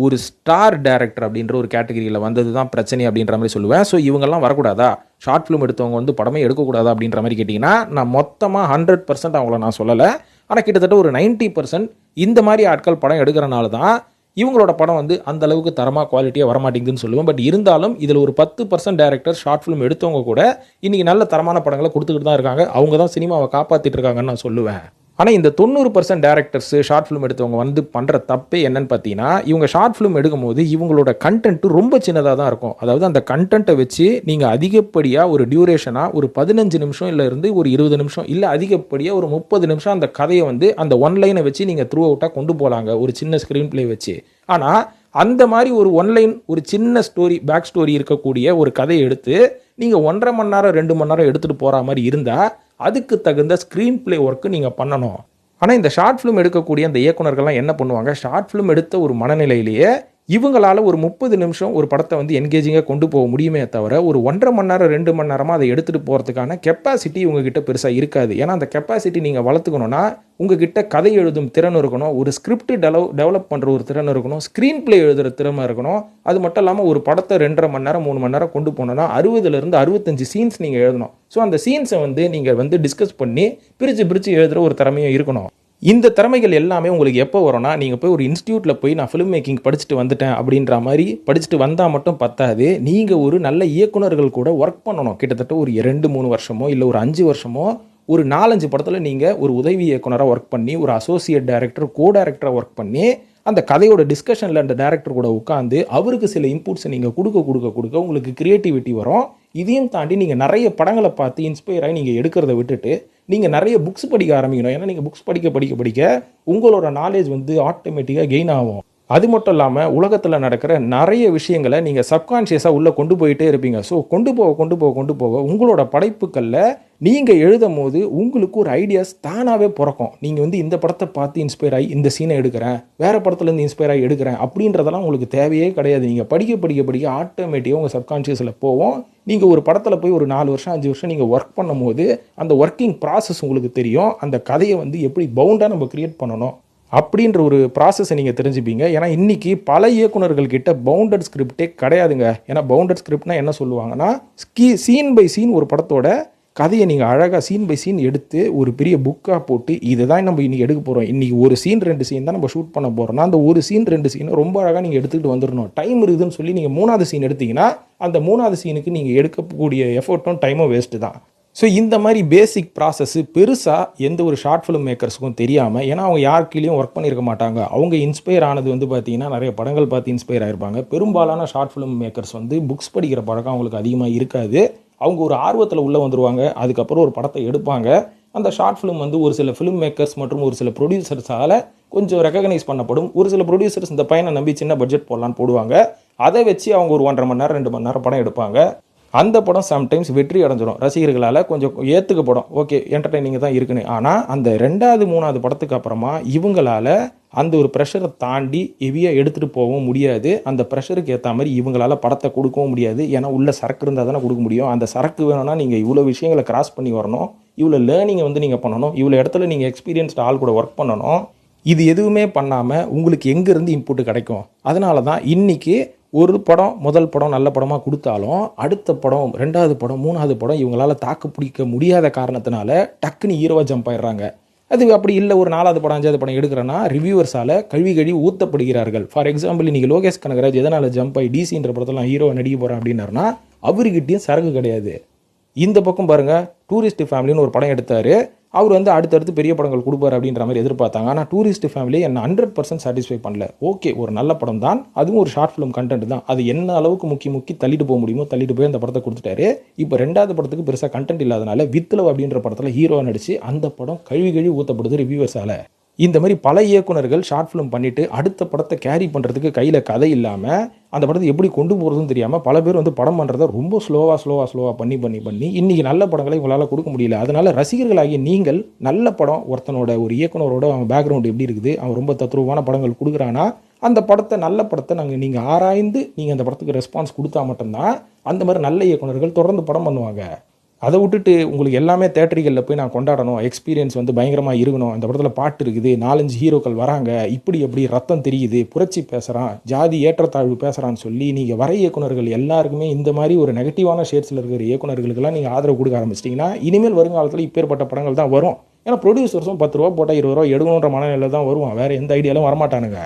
ஒரு ஸ்டார் டைரக்டர் அப்படின்ற ஒரு கேட்டகரியில் வந்தது தான் பிரச்சனை அப்படின்ற மாதிரி சொல்லுவேன். ஸோ இவங்கெல்லாம் வரக்கூடாதா, ஷார்ட் ஃபிலிம் எடுத்தவங்க படமே எடுக்கக்கூடாதா அப்படின்ற மாதிரி கேட்டிங்கன்னா நான் மொத்தமாக 100% அவங்கள நான் சொல்லலை. ஆனால் கிட்டத்தட்ட ஒரு 90% இந்த மாதிரி ஆட்கள் படம் எடுக்கிறனால தான் இவங்களோட படம் அந்த அளவுக்கு தரமாக குவாலிட்டியாக வரமாட்டேங்குதுன்னு சொல்லுவேன். பட் இருந்தாலும் இதில் ஒரு 10% டேரக்டர் ஷார்ட் ஃபிலிம் எடுத்தவங்க கூட இன்றைக்கி நல்ல தரமான படங்களை கொடுத்துக்கிட்டு தான் இருக்காங்க. அவங்க தான் சினிமாவை காப்பாற்றிட்டு இருக்காங்கன்னு நான் சொல்லுவேன். ஆனால் இந்த 90% டேரக்டர்ஸ் ஷார்ட் ஃபிலிம் எடுத்தவங்க பண்ணுற தப்பே என்னன்னு பார்த்தீங்கன்னா, இவங்க ஷார்ட் ஃபிலிம் எடுக்கும்போது இவங்களோட கண்டென்ட்டு ரொம்ப சின்னதாக தான் இருக்கும். அதாவது அந்த கண்டென்ட்டை வச்சு நீங்கள் அதிகப்படியாக ஒரு டியூரேஷனாக ஒரு 15 நிமிஷம் இல்லை இருந்து ஒரு 20 நிமிஷம் இல்லை அதிகப்படியாக ஒரு 30 நிமிஷம் அந்த கதையை அந்த ஒன்லைனை வச்சு நீங்கள் த்ரூ அவுட்டாக கொண்டு போகலாங்க ஒரு சின்ன ஸ்க்ரீன் பிளே வச்சு. ஆனால் அந்த மாதிரி ஒரு ஒன்லைன் ஒரு சின்ன ஸ்டோரி பேக் ஸ்டோரி இருக்கக்கூடிய ஒரு கதையை எடுத்து நீங்கள் 1.5 மணி நேரம் 2 மணி நேரம் எடுத்துகிட்டு போகிற மாதிரி இருந்தால் அதுக்கு தகுந்த ஸ்க்ரீன் பிளே ஒர்க்கு நீங்கள் பண்ணணும். ஆனால் இந்த ஷார்ட் ஃபிலிம் எடுக்கக்கூடிய அந்த இயக்குனர்கள்லாம் என்ன பண்ணுவாங்க, ஷார்ட் ஃபிலிம் எடுத்த ஒரு மனநிலையிலேயே இவங்களால ஒரு 30 நிமிஷம் ஒரு படத்தை என்கேஜிங்காக கொண்டு போக முடியுமே தவிர ஒரு 1.5 மணி நேரம் 2 மணி நேரமாக அதை எடுத்துகிட்டு போகிறதுக்கான கெப்பாசிட்டி உங்ககிட்ட பெருசாக இருக்காது. ஏன்னா அந்த கெப்பாசிட்டி நீங்கள் வளர்த்துக்கணும்னா உங்ககிட்ட கதை எழுதும் திறன் இருக்கணும், ஒரு ஸ்கிரிப்ட் டெவலப் பண்ணுற ஒரு திறன் இருக்கணும், ஸ்க்ரீன் பிளே எழுதுகிற திறமை இருக்கணும். அது மட்டும் இல்லாமல் ஒரு படத்தை 2.5 மணி நேரம் 3 மணி நேரம் கொண்டு போனோன்னா 60லேருந்து 65 சீன்ஸ் நீங்கள் எழுதணும். ஸோ அந்த சீன்ஸை நீங்கள் டிஸ்கஸ் பண்ணி பிரித்து எழுதுகிற ஒரு திறமையும் இருக்கணும். இந்த திறமைகள் எல்லாமே உங்களுக்கு எப்போ வரும்னா, நீங்கள் போய் ஒரு இன்ஸ்டியூட்டில் போய் நான் ஃபிலிம் மேக்கிங் படிச்சுட்டு வந்துட்டேன் அப்படின்ற மாதிரி படிச்சுட்டு வந்தால் மட்டும் பத்தாது. நீங்கள் ஒரு நல்ல இயக்குனர்கள் கூட ஒர்க் பண்ணணும். கிட்டத்தட்ட ஒரு 2-3 வருஷமோ இல்லை ஒரு 5 வருஷமோ ஒரு 4-5 படத்தில் நீங்கள் ஒரு உதவி இயக்குனராக ஒர்க் பண்ணி ஒரு அசோசியேட் டைரக்டர் கோ டைரக்டராக ஒர்க் பண்ணி அந்த கதையோட டிஸ்கஷனில் அந்த டைரக்டர் கூட உட்காந்து அவருக்கு சில இன்புட்ஸை நீங்கள் கொடுக்க உங்களுக்கு கிரியேட்டிவிட்டி வரும். இதையும் தாண்டி நீங்கள் நிறைய படங்களை பார்த்து இன்ஸ்பயர் ஆகி நீங்கள் எடுக்கிறத விட்டுட்டு நீங்கள் நிறைய புக்ஸ் படிக்க ஆரம்பிக்கணும். ஏன்னா நீங்கள் புக்ஸ் படிக்க உங்களோட நாலேஜ் ஆட்டோமேட்டிக்காக கெயின் ஆகும். அது மட்டும் இல்லாமல் உலகத்தில் நடக்கிற நிறைய விஷயங்களை நீங்கள் சப்கான்ஷியஸாக உள்ளே கொண்டு போயிட்டே இருப்பீங்க. ஸோ கொண்டு போக உங்களோட படைப்புகளில் நீங்கள் எழுதும் போது உங்களுக்கு ஒரு ஐடியாஸ் தானாகவே பிறக்கும். நீங்கள் வந்து இந்த படத்தை பார்த்து இன்ஸ்பயர் ஆகி இந்த சீனை எடுக்கிறேன், வேறு படத்துலேருந்து இன்ஸ்பயர் ஆகி எடுக்கிறேன் அப்படின்றதெல்லாம் உங்களுக்கு தேவையே கிடையாது. நீங்கள் படிக்க ஆட்டோமேட்டிக்காக உங்கள் சப்கான்ஷியஸில் போவோம். நீங்கள் ஒரு படத்தில் போய் ஒரு 4 வருஷம் 5 வருஷம் நீங்கள் ஒர்க் பண்ணும்போது அந்த ஒர்க்கிங் ப்ராசஸ் உங்களுக்கு தெரியும். அந்த கதையை வந்து எப்படி பவுண்டாக நம்ம க்ரியேட் பண்ணணும் அப்படின்ற ஒரு ப்ராசஸை நீங்கள் தெரிஞ்சுப்பீங்க. ஏன்னா இன்றைக்கி பல இயக்குநர்கள் கிட்ட பவுண்டட் ஸ்கிரிப்டே கிடையாதுங்க. ஏன்னா பவுண்டட் ஸ்கிரிப்ட்னா என்ன சொல்லுவாங்கன்னா, சீன் பை சீன் ஒரு படத்தோட கதையை நீங்கள் அழகாக சீன் பை சீன் எடுத்து ஒரு பெரிய புக்காக போட்டு இதை தான் நம்ம இன்றைக்கி எடுக்க போகிறோம், இன்றைக்கி ஒரு சீன் 2 சீன் தான் நம்ம ஷூட் பண்ண போகிறோம்னா அந்த ஒரு சீன் 2 சீனை ரொம்ப அழகாக நீங்கள் எடுத்துக்கிட்டு வந்துடணும். டைம் இருக்குதுன்னு சொல்லி நீங்கள் 3வது சீன் எடுத்தீங்கன்னா அந்த 3வது சீனுக்கு நீங்கள் எடுக்கக்கூடிய எஃபர்ட்டும் டைமும் வேஸ்ட்டு தான். ஸோ இந்த மாதிரி பேசிக் ப்ராசஸ்ஸு பெருசாக எந்த ஒரு ஷார்ட் ஃபிலிம் மேக்கர்ஸுக்கும் தெரியாமல், ஏன்னா அவங்க யார் கீழேயும் ஒர்க் பண்ணியிருக்க மாட்டாங்க. அவங்க இன்ஸ்பயர் ஆனது வந்து பார்த்திங்கன்னா நிறைய படங்கள் பார்த்து இன்ஸ்பயர் ஆகிருப்பாங்க. பெரும்பாலான ஷார்ட் ஃபிலிம் மேக்கர்ஸ் வந்து புக்ஸ் படிக்கிற பழக்கம் அவங்களுக்கு அதிகமாக இருக்காது. அவங்க ஒரு ஆர்வத்தில் உள்ளே வந்துடுவாங்க, அதுக்கப்புறம் ஒரு படத்தை எடுப்பாங்க. அந்த ஷார்ட் ஃபிலிம் வந்து ஒரு சில ஃபிலிம் மேக்கர்ஸ் மற்றும் ஒரு சில ப்ரொடியூசர்ஸால் கொஞ்சம் ரெகக்னைஸ் பண்ணப்படும். ஒரு சில ப்ரொடியூசர்ஸ் இந்த பையனை நம்பி சின்ன பட்ஜெட் போடலான்னு போடுவாங்க. அதை வச்சு அவங்க ஒரு 1.5 மணி நேரம் 2 மணி நேரம் படம் எடுப்பாங்க. அந்த படம் சம்டைம்ஸ் வெற்றி அடைஞ்சிடும், ரசிகர்களால் கொஞ்சம் ஏற்றுக்கப்படும், ஓகே என்டர்டெய்னிங் தான் இருக்குன்னு. ஆனால் அந்த 2வது 3வது படத்துக்கு அப்புறமா இவங்களால் அந்த ஒரு ப்ரெஷரை தாண்டி ஹெவியாக எடுத்துகிட்டு போகவும் முடியாது. அந்த ப்ரெஷருக்கு ஏற்ற மாதிரி இவங்களால் படத்தை கொடுக்கவும் முடியாது. ஏன்னா உள்ள சரக்கு இருந்தால் தானே கொடுக்க முடியும். அந்த சரக்கு வேணும்னா நீங்கள் இவ்வளோ விஷயங்களை கிராஸ் பண்ணி வரணும், இவ்வளோ லேர்னிங்கை வந்து நீங்கள் பண்ணணும், இவ்வளோ இடத்துல நீங்கள் எக்ஸ்பீரியன்ஸ்டு ஆள் கூட ஒர்க் பண்ணணும். இது எதுவுமே பண்ணாமல் உங்களுக்கு எங்கேருந்து இன்புட்டு கிடைக்கும்? அதனால தான் இன்றைக்கி ஒரு படம் முதல் படம் நல்ல படமாக கொடுத்தாலும் அடுத்த படம் 2வது படம் 3வது படம் இவங்களால் தாக்கு பிடிக்க முடியாத காரணத்தினால டக்குன்னு ஹீரோவாக ஜம்ப் ஆயிடுறாங்க. அது அப்படி இல்லை, ஒரு 4வது படம் 5வது படம் எடுக்கிறேன்னா ரிவ்யூவர்ஸால் கழுவி ஊற்றப்படுகிறார்கள். ஃபார் எக்ஸாம்பிள் இன்றைக்கி லோகேஷ் கனகராஜ் எதனால் ஜம்ப் ஆகி டிசின்ற படத்தில் நான் ஹீரோவை நடிக்க போகிறேன் அப்படின்னாருன்னா அவர்கிட்டையும் சரக்கு கிடையாது. இந்த பக்கம் பாருங்கள், டூரிஸ்ட் ஃபேமிலின்னு ஒரு படம் எடுத்தார். அவர் வந்து அடுத்தடுத்து பெரிய படங்கள் கொடுப்பார் அப்படின்ற மாதிரி எதிர்பார்த்தாங்க. ஆனால் டூரிஸ்ட் ஃபேமிலி என்னை 100% சாட்டிஸ்ஃபை பண்ணல. ஓகே, ஒரு நல்ல படம் தான், அதுவும் ஒரு ஷார்ட் ஃபிலிம் கண்டென்ட் தான். அது என்ன அளவுக்கு முக்கி தள்ளிட்டு போக முடியுமோ தள்ளிட்டு போய் அந்த படத்தை கொடுத்துட்டாரு. இப்போ 2வது படத்துக்கு பெருசாக கண்டென்ட் இல்லாதனால வித்லவ் அப்படின்ற படத்தில் ஹீரோ நடிச்சு அந்த படம் கழுவி ஊற்றப்படுது ரிவ்யூவர்ஸால். இந்த மாதிரி பல இயக்குனர்கள் ஷார்ட் ஃபிலிம் பண்ணிவிட்டு அடுத்த படத்தை கேரி பண்ணுறதுக்கு கையில் கதை இல்லாமல் அந்த படத்தை எப்படி கொண்டு போகிறதுன்னு தெரியாமல் பல பேர் வந்து படம் பண்ணுறதை ரொம்ப ஸ்லோவாக பண்ணி இன்றைக்கி நல்ல படங்களை உங்களால் கொடுக்க முடியல. அதனால் ரசிகர்களாகி நீங்கள் நல்ல படம் ஒருத்தனோட ஒரு இயக்குனரோட அவன் பேக்ரவுண்ட் எப்படி இருக்குது, அவன் ரொம்ப தத்ரூபமான படங்கள் கொடுக்குறான்னா அந்த படத்தை நல்ல படத்தை நீங்கள் ஆராய்ந்து நீங்கள் அந்த படத்துக்கு ரெஸ்பான்ஸ் கொடுத்தா மட்டும்தான் அந்த மாதிரி நல்ல இயக்குனர்கள் தொடர்ந்து படம் பண்ணுவாங்க. அதை விட்டுட்டு உங்களுக்கு எல்லாமே தேட்டரிகளில் போய் நான் கொண்டாடணும், எக்ஸ்பீரியன்ஸ் வந்து பயங்கரமாக இருக்கணும், அந்த படத்தில் பாட்டு இருக்குது, 4-5 ஹீரோக்கள் வராங்க, இப்படி எப்படி ரத்தம் தெரியுது, புரட்சி பேசுகிறான், ஜாதி ஏற்றத்தாழ்வு பேசுகிறான்னு சொல்லி நீங்கள் வர இயக்குனர்கள் எல்லாருக்குமே இந்த மாதிரி ஒரு நெகட்டிவான ஷேட்ஸில் இருக்கிற இயக்குனர்களுக்கெல்லாம் நீங்கள் ஆதரவு கொடுக்க ஆரம்பிச்சிட்டிங்கன்னா இனிமேல் வருங்காலத்தில் இப்பேற்பட்ட படங்கள் தான் வரும். ஏன்னா ப்ரொடியூசர்ஸும் 10 ரூபா போட்டால் 20 ரூபா எடுக்கணுன்ற மனநிலை தான் வருவான், வேறு எந்த ஐடியாலும் வரமாட்டானுங்க.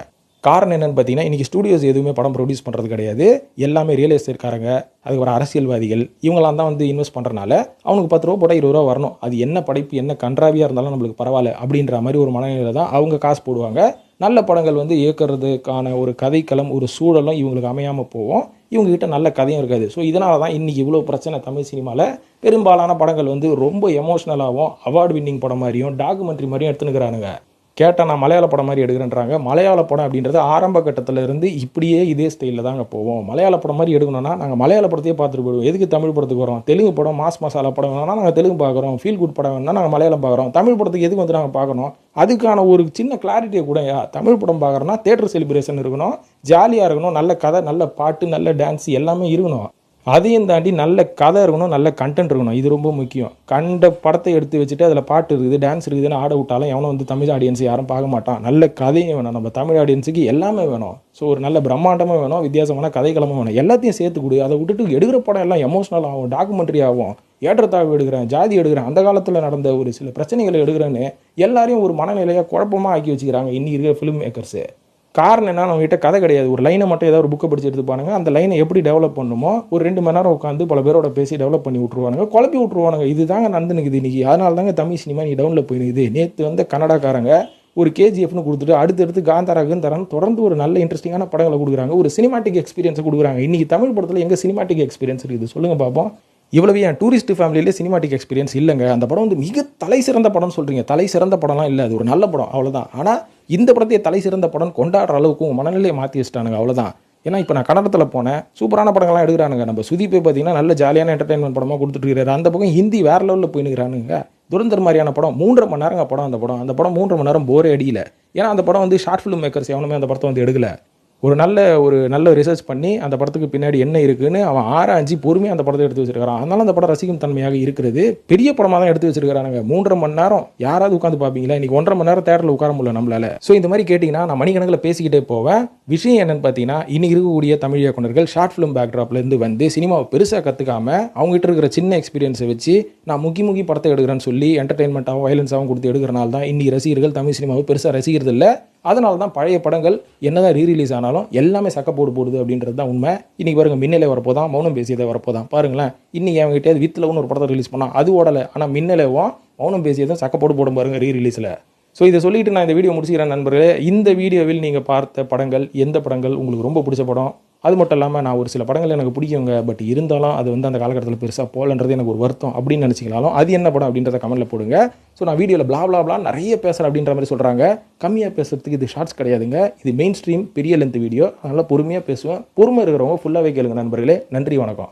காரணம் என்னென்னு பார்த்தீங்கன்னா இன்றைக்கி ஸ்டூடியோஸ் எதுவுமே படம் ப்ரொடியூஸ் பண்ணுறது கிடையாது. எல்லாமே ரியல் எஸ்டேட்காரங்க, அதுக்கு ஒரு அரசியல்வாதிகள், இவங்களாம் தான் வந்து இன்வெஸ்ட் பண்ணுறனால அவனுக்கு 10 ரூபா போட்டால் 20 ரூபா வரணும், அது என்ன படைப்பு என்ன கன்றாவியாக இருந்தாலும் நம்மளுக்கு பரவாயில்ல அப்படின்ற மாதிரி ஒரு மனநிலை தான் அவங்க காசு போடுவாங்க. நல்ல படங்கள் வந்து இயக்கிறதுக்கான ஒரு கதைக்களம் ஒரு சூழலும் இவங்களுக்கு அமையாமல் போவோம், இவங்ககிட்ட நல்ல கதையும் இருக்காது. ஸோ இதனால தான் இன்றைக்கி இவ்வளோ பிரச்சனை தமிழ் சினிமாவில். பெரும்பாலான படங்கள் வந்து ரொம்ப எமோஷ்னலாகவும் அவார்டு வின்னிங் படம் மாதிரியும் டாக்குமெண்ட்ரி மாதிரியும் எடுத்துனுக்கிறானுங்க. கேட்டால் நான் மலையாள படம் மாதிரி எடுக்கிறேன்றாங்க. மலையாள படம் அப்படின்றது ஆரம்ப கட்டத்தில் இருந்து இப்படியே இதே ஸ்டைலில் தாங்க போவோம். மலையாள படம் மாதிரி எடுக்கணும்னா நாங்கள் மலையாள படத்தையே பார்த்துட்டு போயிடுவோம், எதுக்கு தமிழ் படத்துக்கு வரோம்? தெலுங்கு படம் மாஸ் மசாலா படம் வேணும்னா நாங்கள் தெலுங்கு பார்க்குறோம், ஃபீல் குட் படம் வேணும்னா நாங்கள் மலையாளம் பார்க்குறோம், தமிழ் படத்துக்கு எதுக்கு வந்து நாங்கள் பார்க்கணும்? அதுக்கான ஒரு சின்ன கிளாரிட்டியை கூட, தமிழ் படம் பார்க்குறோன்னா தேட்டர் செலிப்ரேஷன் இருக்கணும், ஜாலியாக இருக்கணும், நல்ல கதை நல்ல பாட்டு நல்ல டான்ஸ் எல்லாமே இருக்கணும். அதையும் தாண்டி நல்ல கதை இருக்கணும், நல்ல கண்டென்ட் இருக்கணும், இது ரொம்ப முக்கியம். கண்ட படத்தை எடுத்து வச்சுட்டு அதில் பாட்டு இருக்குது டான்ஸ் இருக்குதுன்னு ஆட விட்டாலும் எவனும் வந்து தமிழ் ஆடியன்ஸ் யாரும் பார்க்க மாட்டான். நல்ல கதையும் வேணும், நம்ம தமிழ் ஆடியன்ஸுக்கு எல்லாமே வேணும். ஸோ ஒரு நல்ல பிரம்மாண்டமாக வேணும், வித்தியாசமான கதைக்களமும் வேணும், எல்லாத்தையும் சேர்த்து கொடு. அதை விட்டுட்டு எடுக்கிற படம் எல்லாம் எமோஷனல் ஆகும், டாக்குமெண்ட்ரி ஆகும், ஏற்றத்தாழ்வு எடுக்கிறேன், ஜாதி எடுக்கிறேன், அந்த காலத்தில் நடந்த ஒரு சில பிரச்சனைகளை எடுக்கிறேன்னு எல்லாரையும் ஒரு மனநிலையாக குழப்பமாக ஆக்கி வச்சுக்கிறாங்க இன்றைக்கி இருக்கிற ஃபிலிம் மேக்கர்ஸு. காரணம் என்ன, நம்மகிட்ட கதை கிடையாது. ஒரு லைனை மட்டும் ஏதாவது ஒரு புக்கை படிச்சு எடுத்துப்பானுங்க, அந்த லைனை எப்படி டெவலப் பண்ணணுமோ ஒரு 2 மணி நேரம் உட்காந்து பல பேரோட பேசி டெவலப் பண்ணி விட்ருவானுங்க, குழப்பி விட்ருவானுங்க. இது தாங்க நடந்துனுக்குது இன்றைக்கி. அதனால தாங்க தமிழ் சினிமா நீ டவுனில் போயிடுது. நேற்று வந்து கன்னடாக்காரங்க ஒரு கேஜிஎஃப்னு கொடுத்துட்டு அடுத்தடுத்து காந்தாராகுன்னு தரன்னு தொடர்ந்து ஒரு நல்ல இன்ட்ரெஸ்டிங்கான படங்களை கொடுக்குறாங்க, ஒரு சினிமாட்டிக் எக்ஸ்பீரியன்ஸை கொடுக்குறாங்க. இன்றைக்கி தமிழ் படத்தில் எங்கே சினிமாட்டிக் எக்ஸ்பீரியன்ஸ் இருக்குது சொல்லுங்கள் பார்ப்போம். இவ்வளவு என் டூரிஸ்ட் ஃபேமிலியிலே சினிமாட்டிக் எக்ஸ்பீரியன்ஸ் இல்லைங்க. அந்த படம் வந்து மிக தலை சிறந்த படம்னு சொல்கிறீங்க. தலை சிறந்த படம்லாம் இல்லை, அது ஒரு நல்ல படம் அவ்வளோதான். ஆனால் இந்த படத்தையே தலை சிறந்த படம் கொண்டாடுற அளவுக்கு உங்கள் மனநிலையை மாற்றி வச்சிட்டானுங்க அவ்வளோதான். ஏன்னா இப்போ நான் கன்னடத்தில் போனேன், சூப்பரான படங்கள்லாம் எடுக்கிறானுங்க. நம்ம சுதீப் பார்த்தீங்கன்னா நல்ல ஜாலியான என்டர்டைன்மெண்ட் படமாக கொடுத்துட்டு அந்த பக்கம் ஹிந்தி வேறு லெவலில் போயினுக்கிறானுங்க. துரந்தர் மாதிரியான படம் 3.5 மணி நேரங்க படம். அந்த படம் 3.5 மணி நேரம் போரே அடியில. ஏன்னா அந்த படம் வந்து ஷார்ட் ஃபிலிம் மேக்கர்ஸ் எவனுமே அந்த படத்தை வந்து எடுக்கல. ஒரு நல்ல ரிசர்ச் பண்ணி அந்த படத்துக்கு பின்னாடி என்ன இருக்குன்னு அவன் ஆராய்ச்சி பொறுமையாக அந்த படத்தை எடுத்து வச்சிருக்கான். அதனால அந்த படம் ரசிக்கும் தன்மையாக இருக்கிறது. பெரிய படமாக தான் எடுத்து வச்சிருக்கானுங்க. 3.5 மணி நேரம் யாராவது உட்காந்து பார்ப்பீங்களா? இன்னைக்கு 1.5 மணி நேரம் தேட்டரில் உட்கார முடியல நம்மளால. ஸோ இந்த மாதிரி கேட்டிங்கன்னா நான் மணிக்கணக்கில் பேசிக்கிட்டே போவேன். விஷயம் என்னன்னு பார்த்தீங்கன்னா, இன்னைக்கு இருக்கக்கூடிய தமிழ் இயக்குனர்கள் ஷார்ட் ஃபிலிம் பேக்ட்ராப்லேருந்து வந்து சினிமாவை பெருசாக கற்றுக்காம அவங்ககிட்ட இருக்கிற சின்ன எக்ஸ்பீரியன்ஸை வச்சு நான் முக்கி படத்தை எடுக்கிறேன்னு சொல்லி என்டர்டைன்மெண்ட்டாகவும் வயலன்ஸாகவும் கொடுத்து எடுக்கிறனால தான் இன்னைக்கு ரசிகர்கள் தமிழ் சினிமாவை பெருசாக ரசிக்கிறது இல்லை. அதனால தான் பழைய படங்கள் என்னதான் ரீரிலீஸ் ஆனாலும் எல்லாமே சக்கப்போடு போடுது அப்படின்றது தான் உண்மை. இன்றைக்கி பாருங்க, மின்னலே வரப்போதான், மௌனம் பேசியதை வரப்போதான். பாருங்களேன், இன்றைக்கி அவங்ககிட்ட வித் லவ்னு ஒரு படத்தை ரிலீஸ் பண்ணால் அது ஓடலை. ஆனால் மின்னலேவும் மௌனம் பேசியதும் சக்கப்போடு போடும் பாருங்க ரீரிலீஸில். ஸோ இதை சொல்லிட்டு நான் இந்த வீடியோ முடிச்சுக்கிறேன் நண்பர்களே. இந்த வீடியோவில் நீங்கள் பார்த்த படங்கள் எந்த படங்கள் உங்களுக்கு ரொம்ப பிடிச்ச படம்? அது மட்டும் இல்லாமல் நான் ஒரு சில படங்கள் எனக்கு பிடிக்குங்க, பட் இருந்தாலும் அது வந்து அந்த காலகட்டத்தில் பெருசாக போகலன்றது எனக்கு ஒரு வருத்தம் அப்படின்னு நினச்சிங்களாலும் அது என்ன படம் அப்படின்றத கமெண்ட்டில் போடுங்க. ஸோ நான் வீடியோவில் பிளா நிறைய பேசுகிறேன் அப்படின்ற மாதிரி சொல்கிறாங்க. கம்மியாக பேசுறதுக்கு இது ஷார்ட்ஸ் கிடையாதுங்க, இது மெயின் ஸ்ட்ரீம் பெரிய லென்த் வீடியோ. அதனால் பொறுமையாக பேசுவேன். பொறுமை இருக்கிறவங்க ஃபுல்லாகவே கேளுங்க நண்பர்களே. நன்றி, வணக்கம்.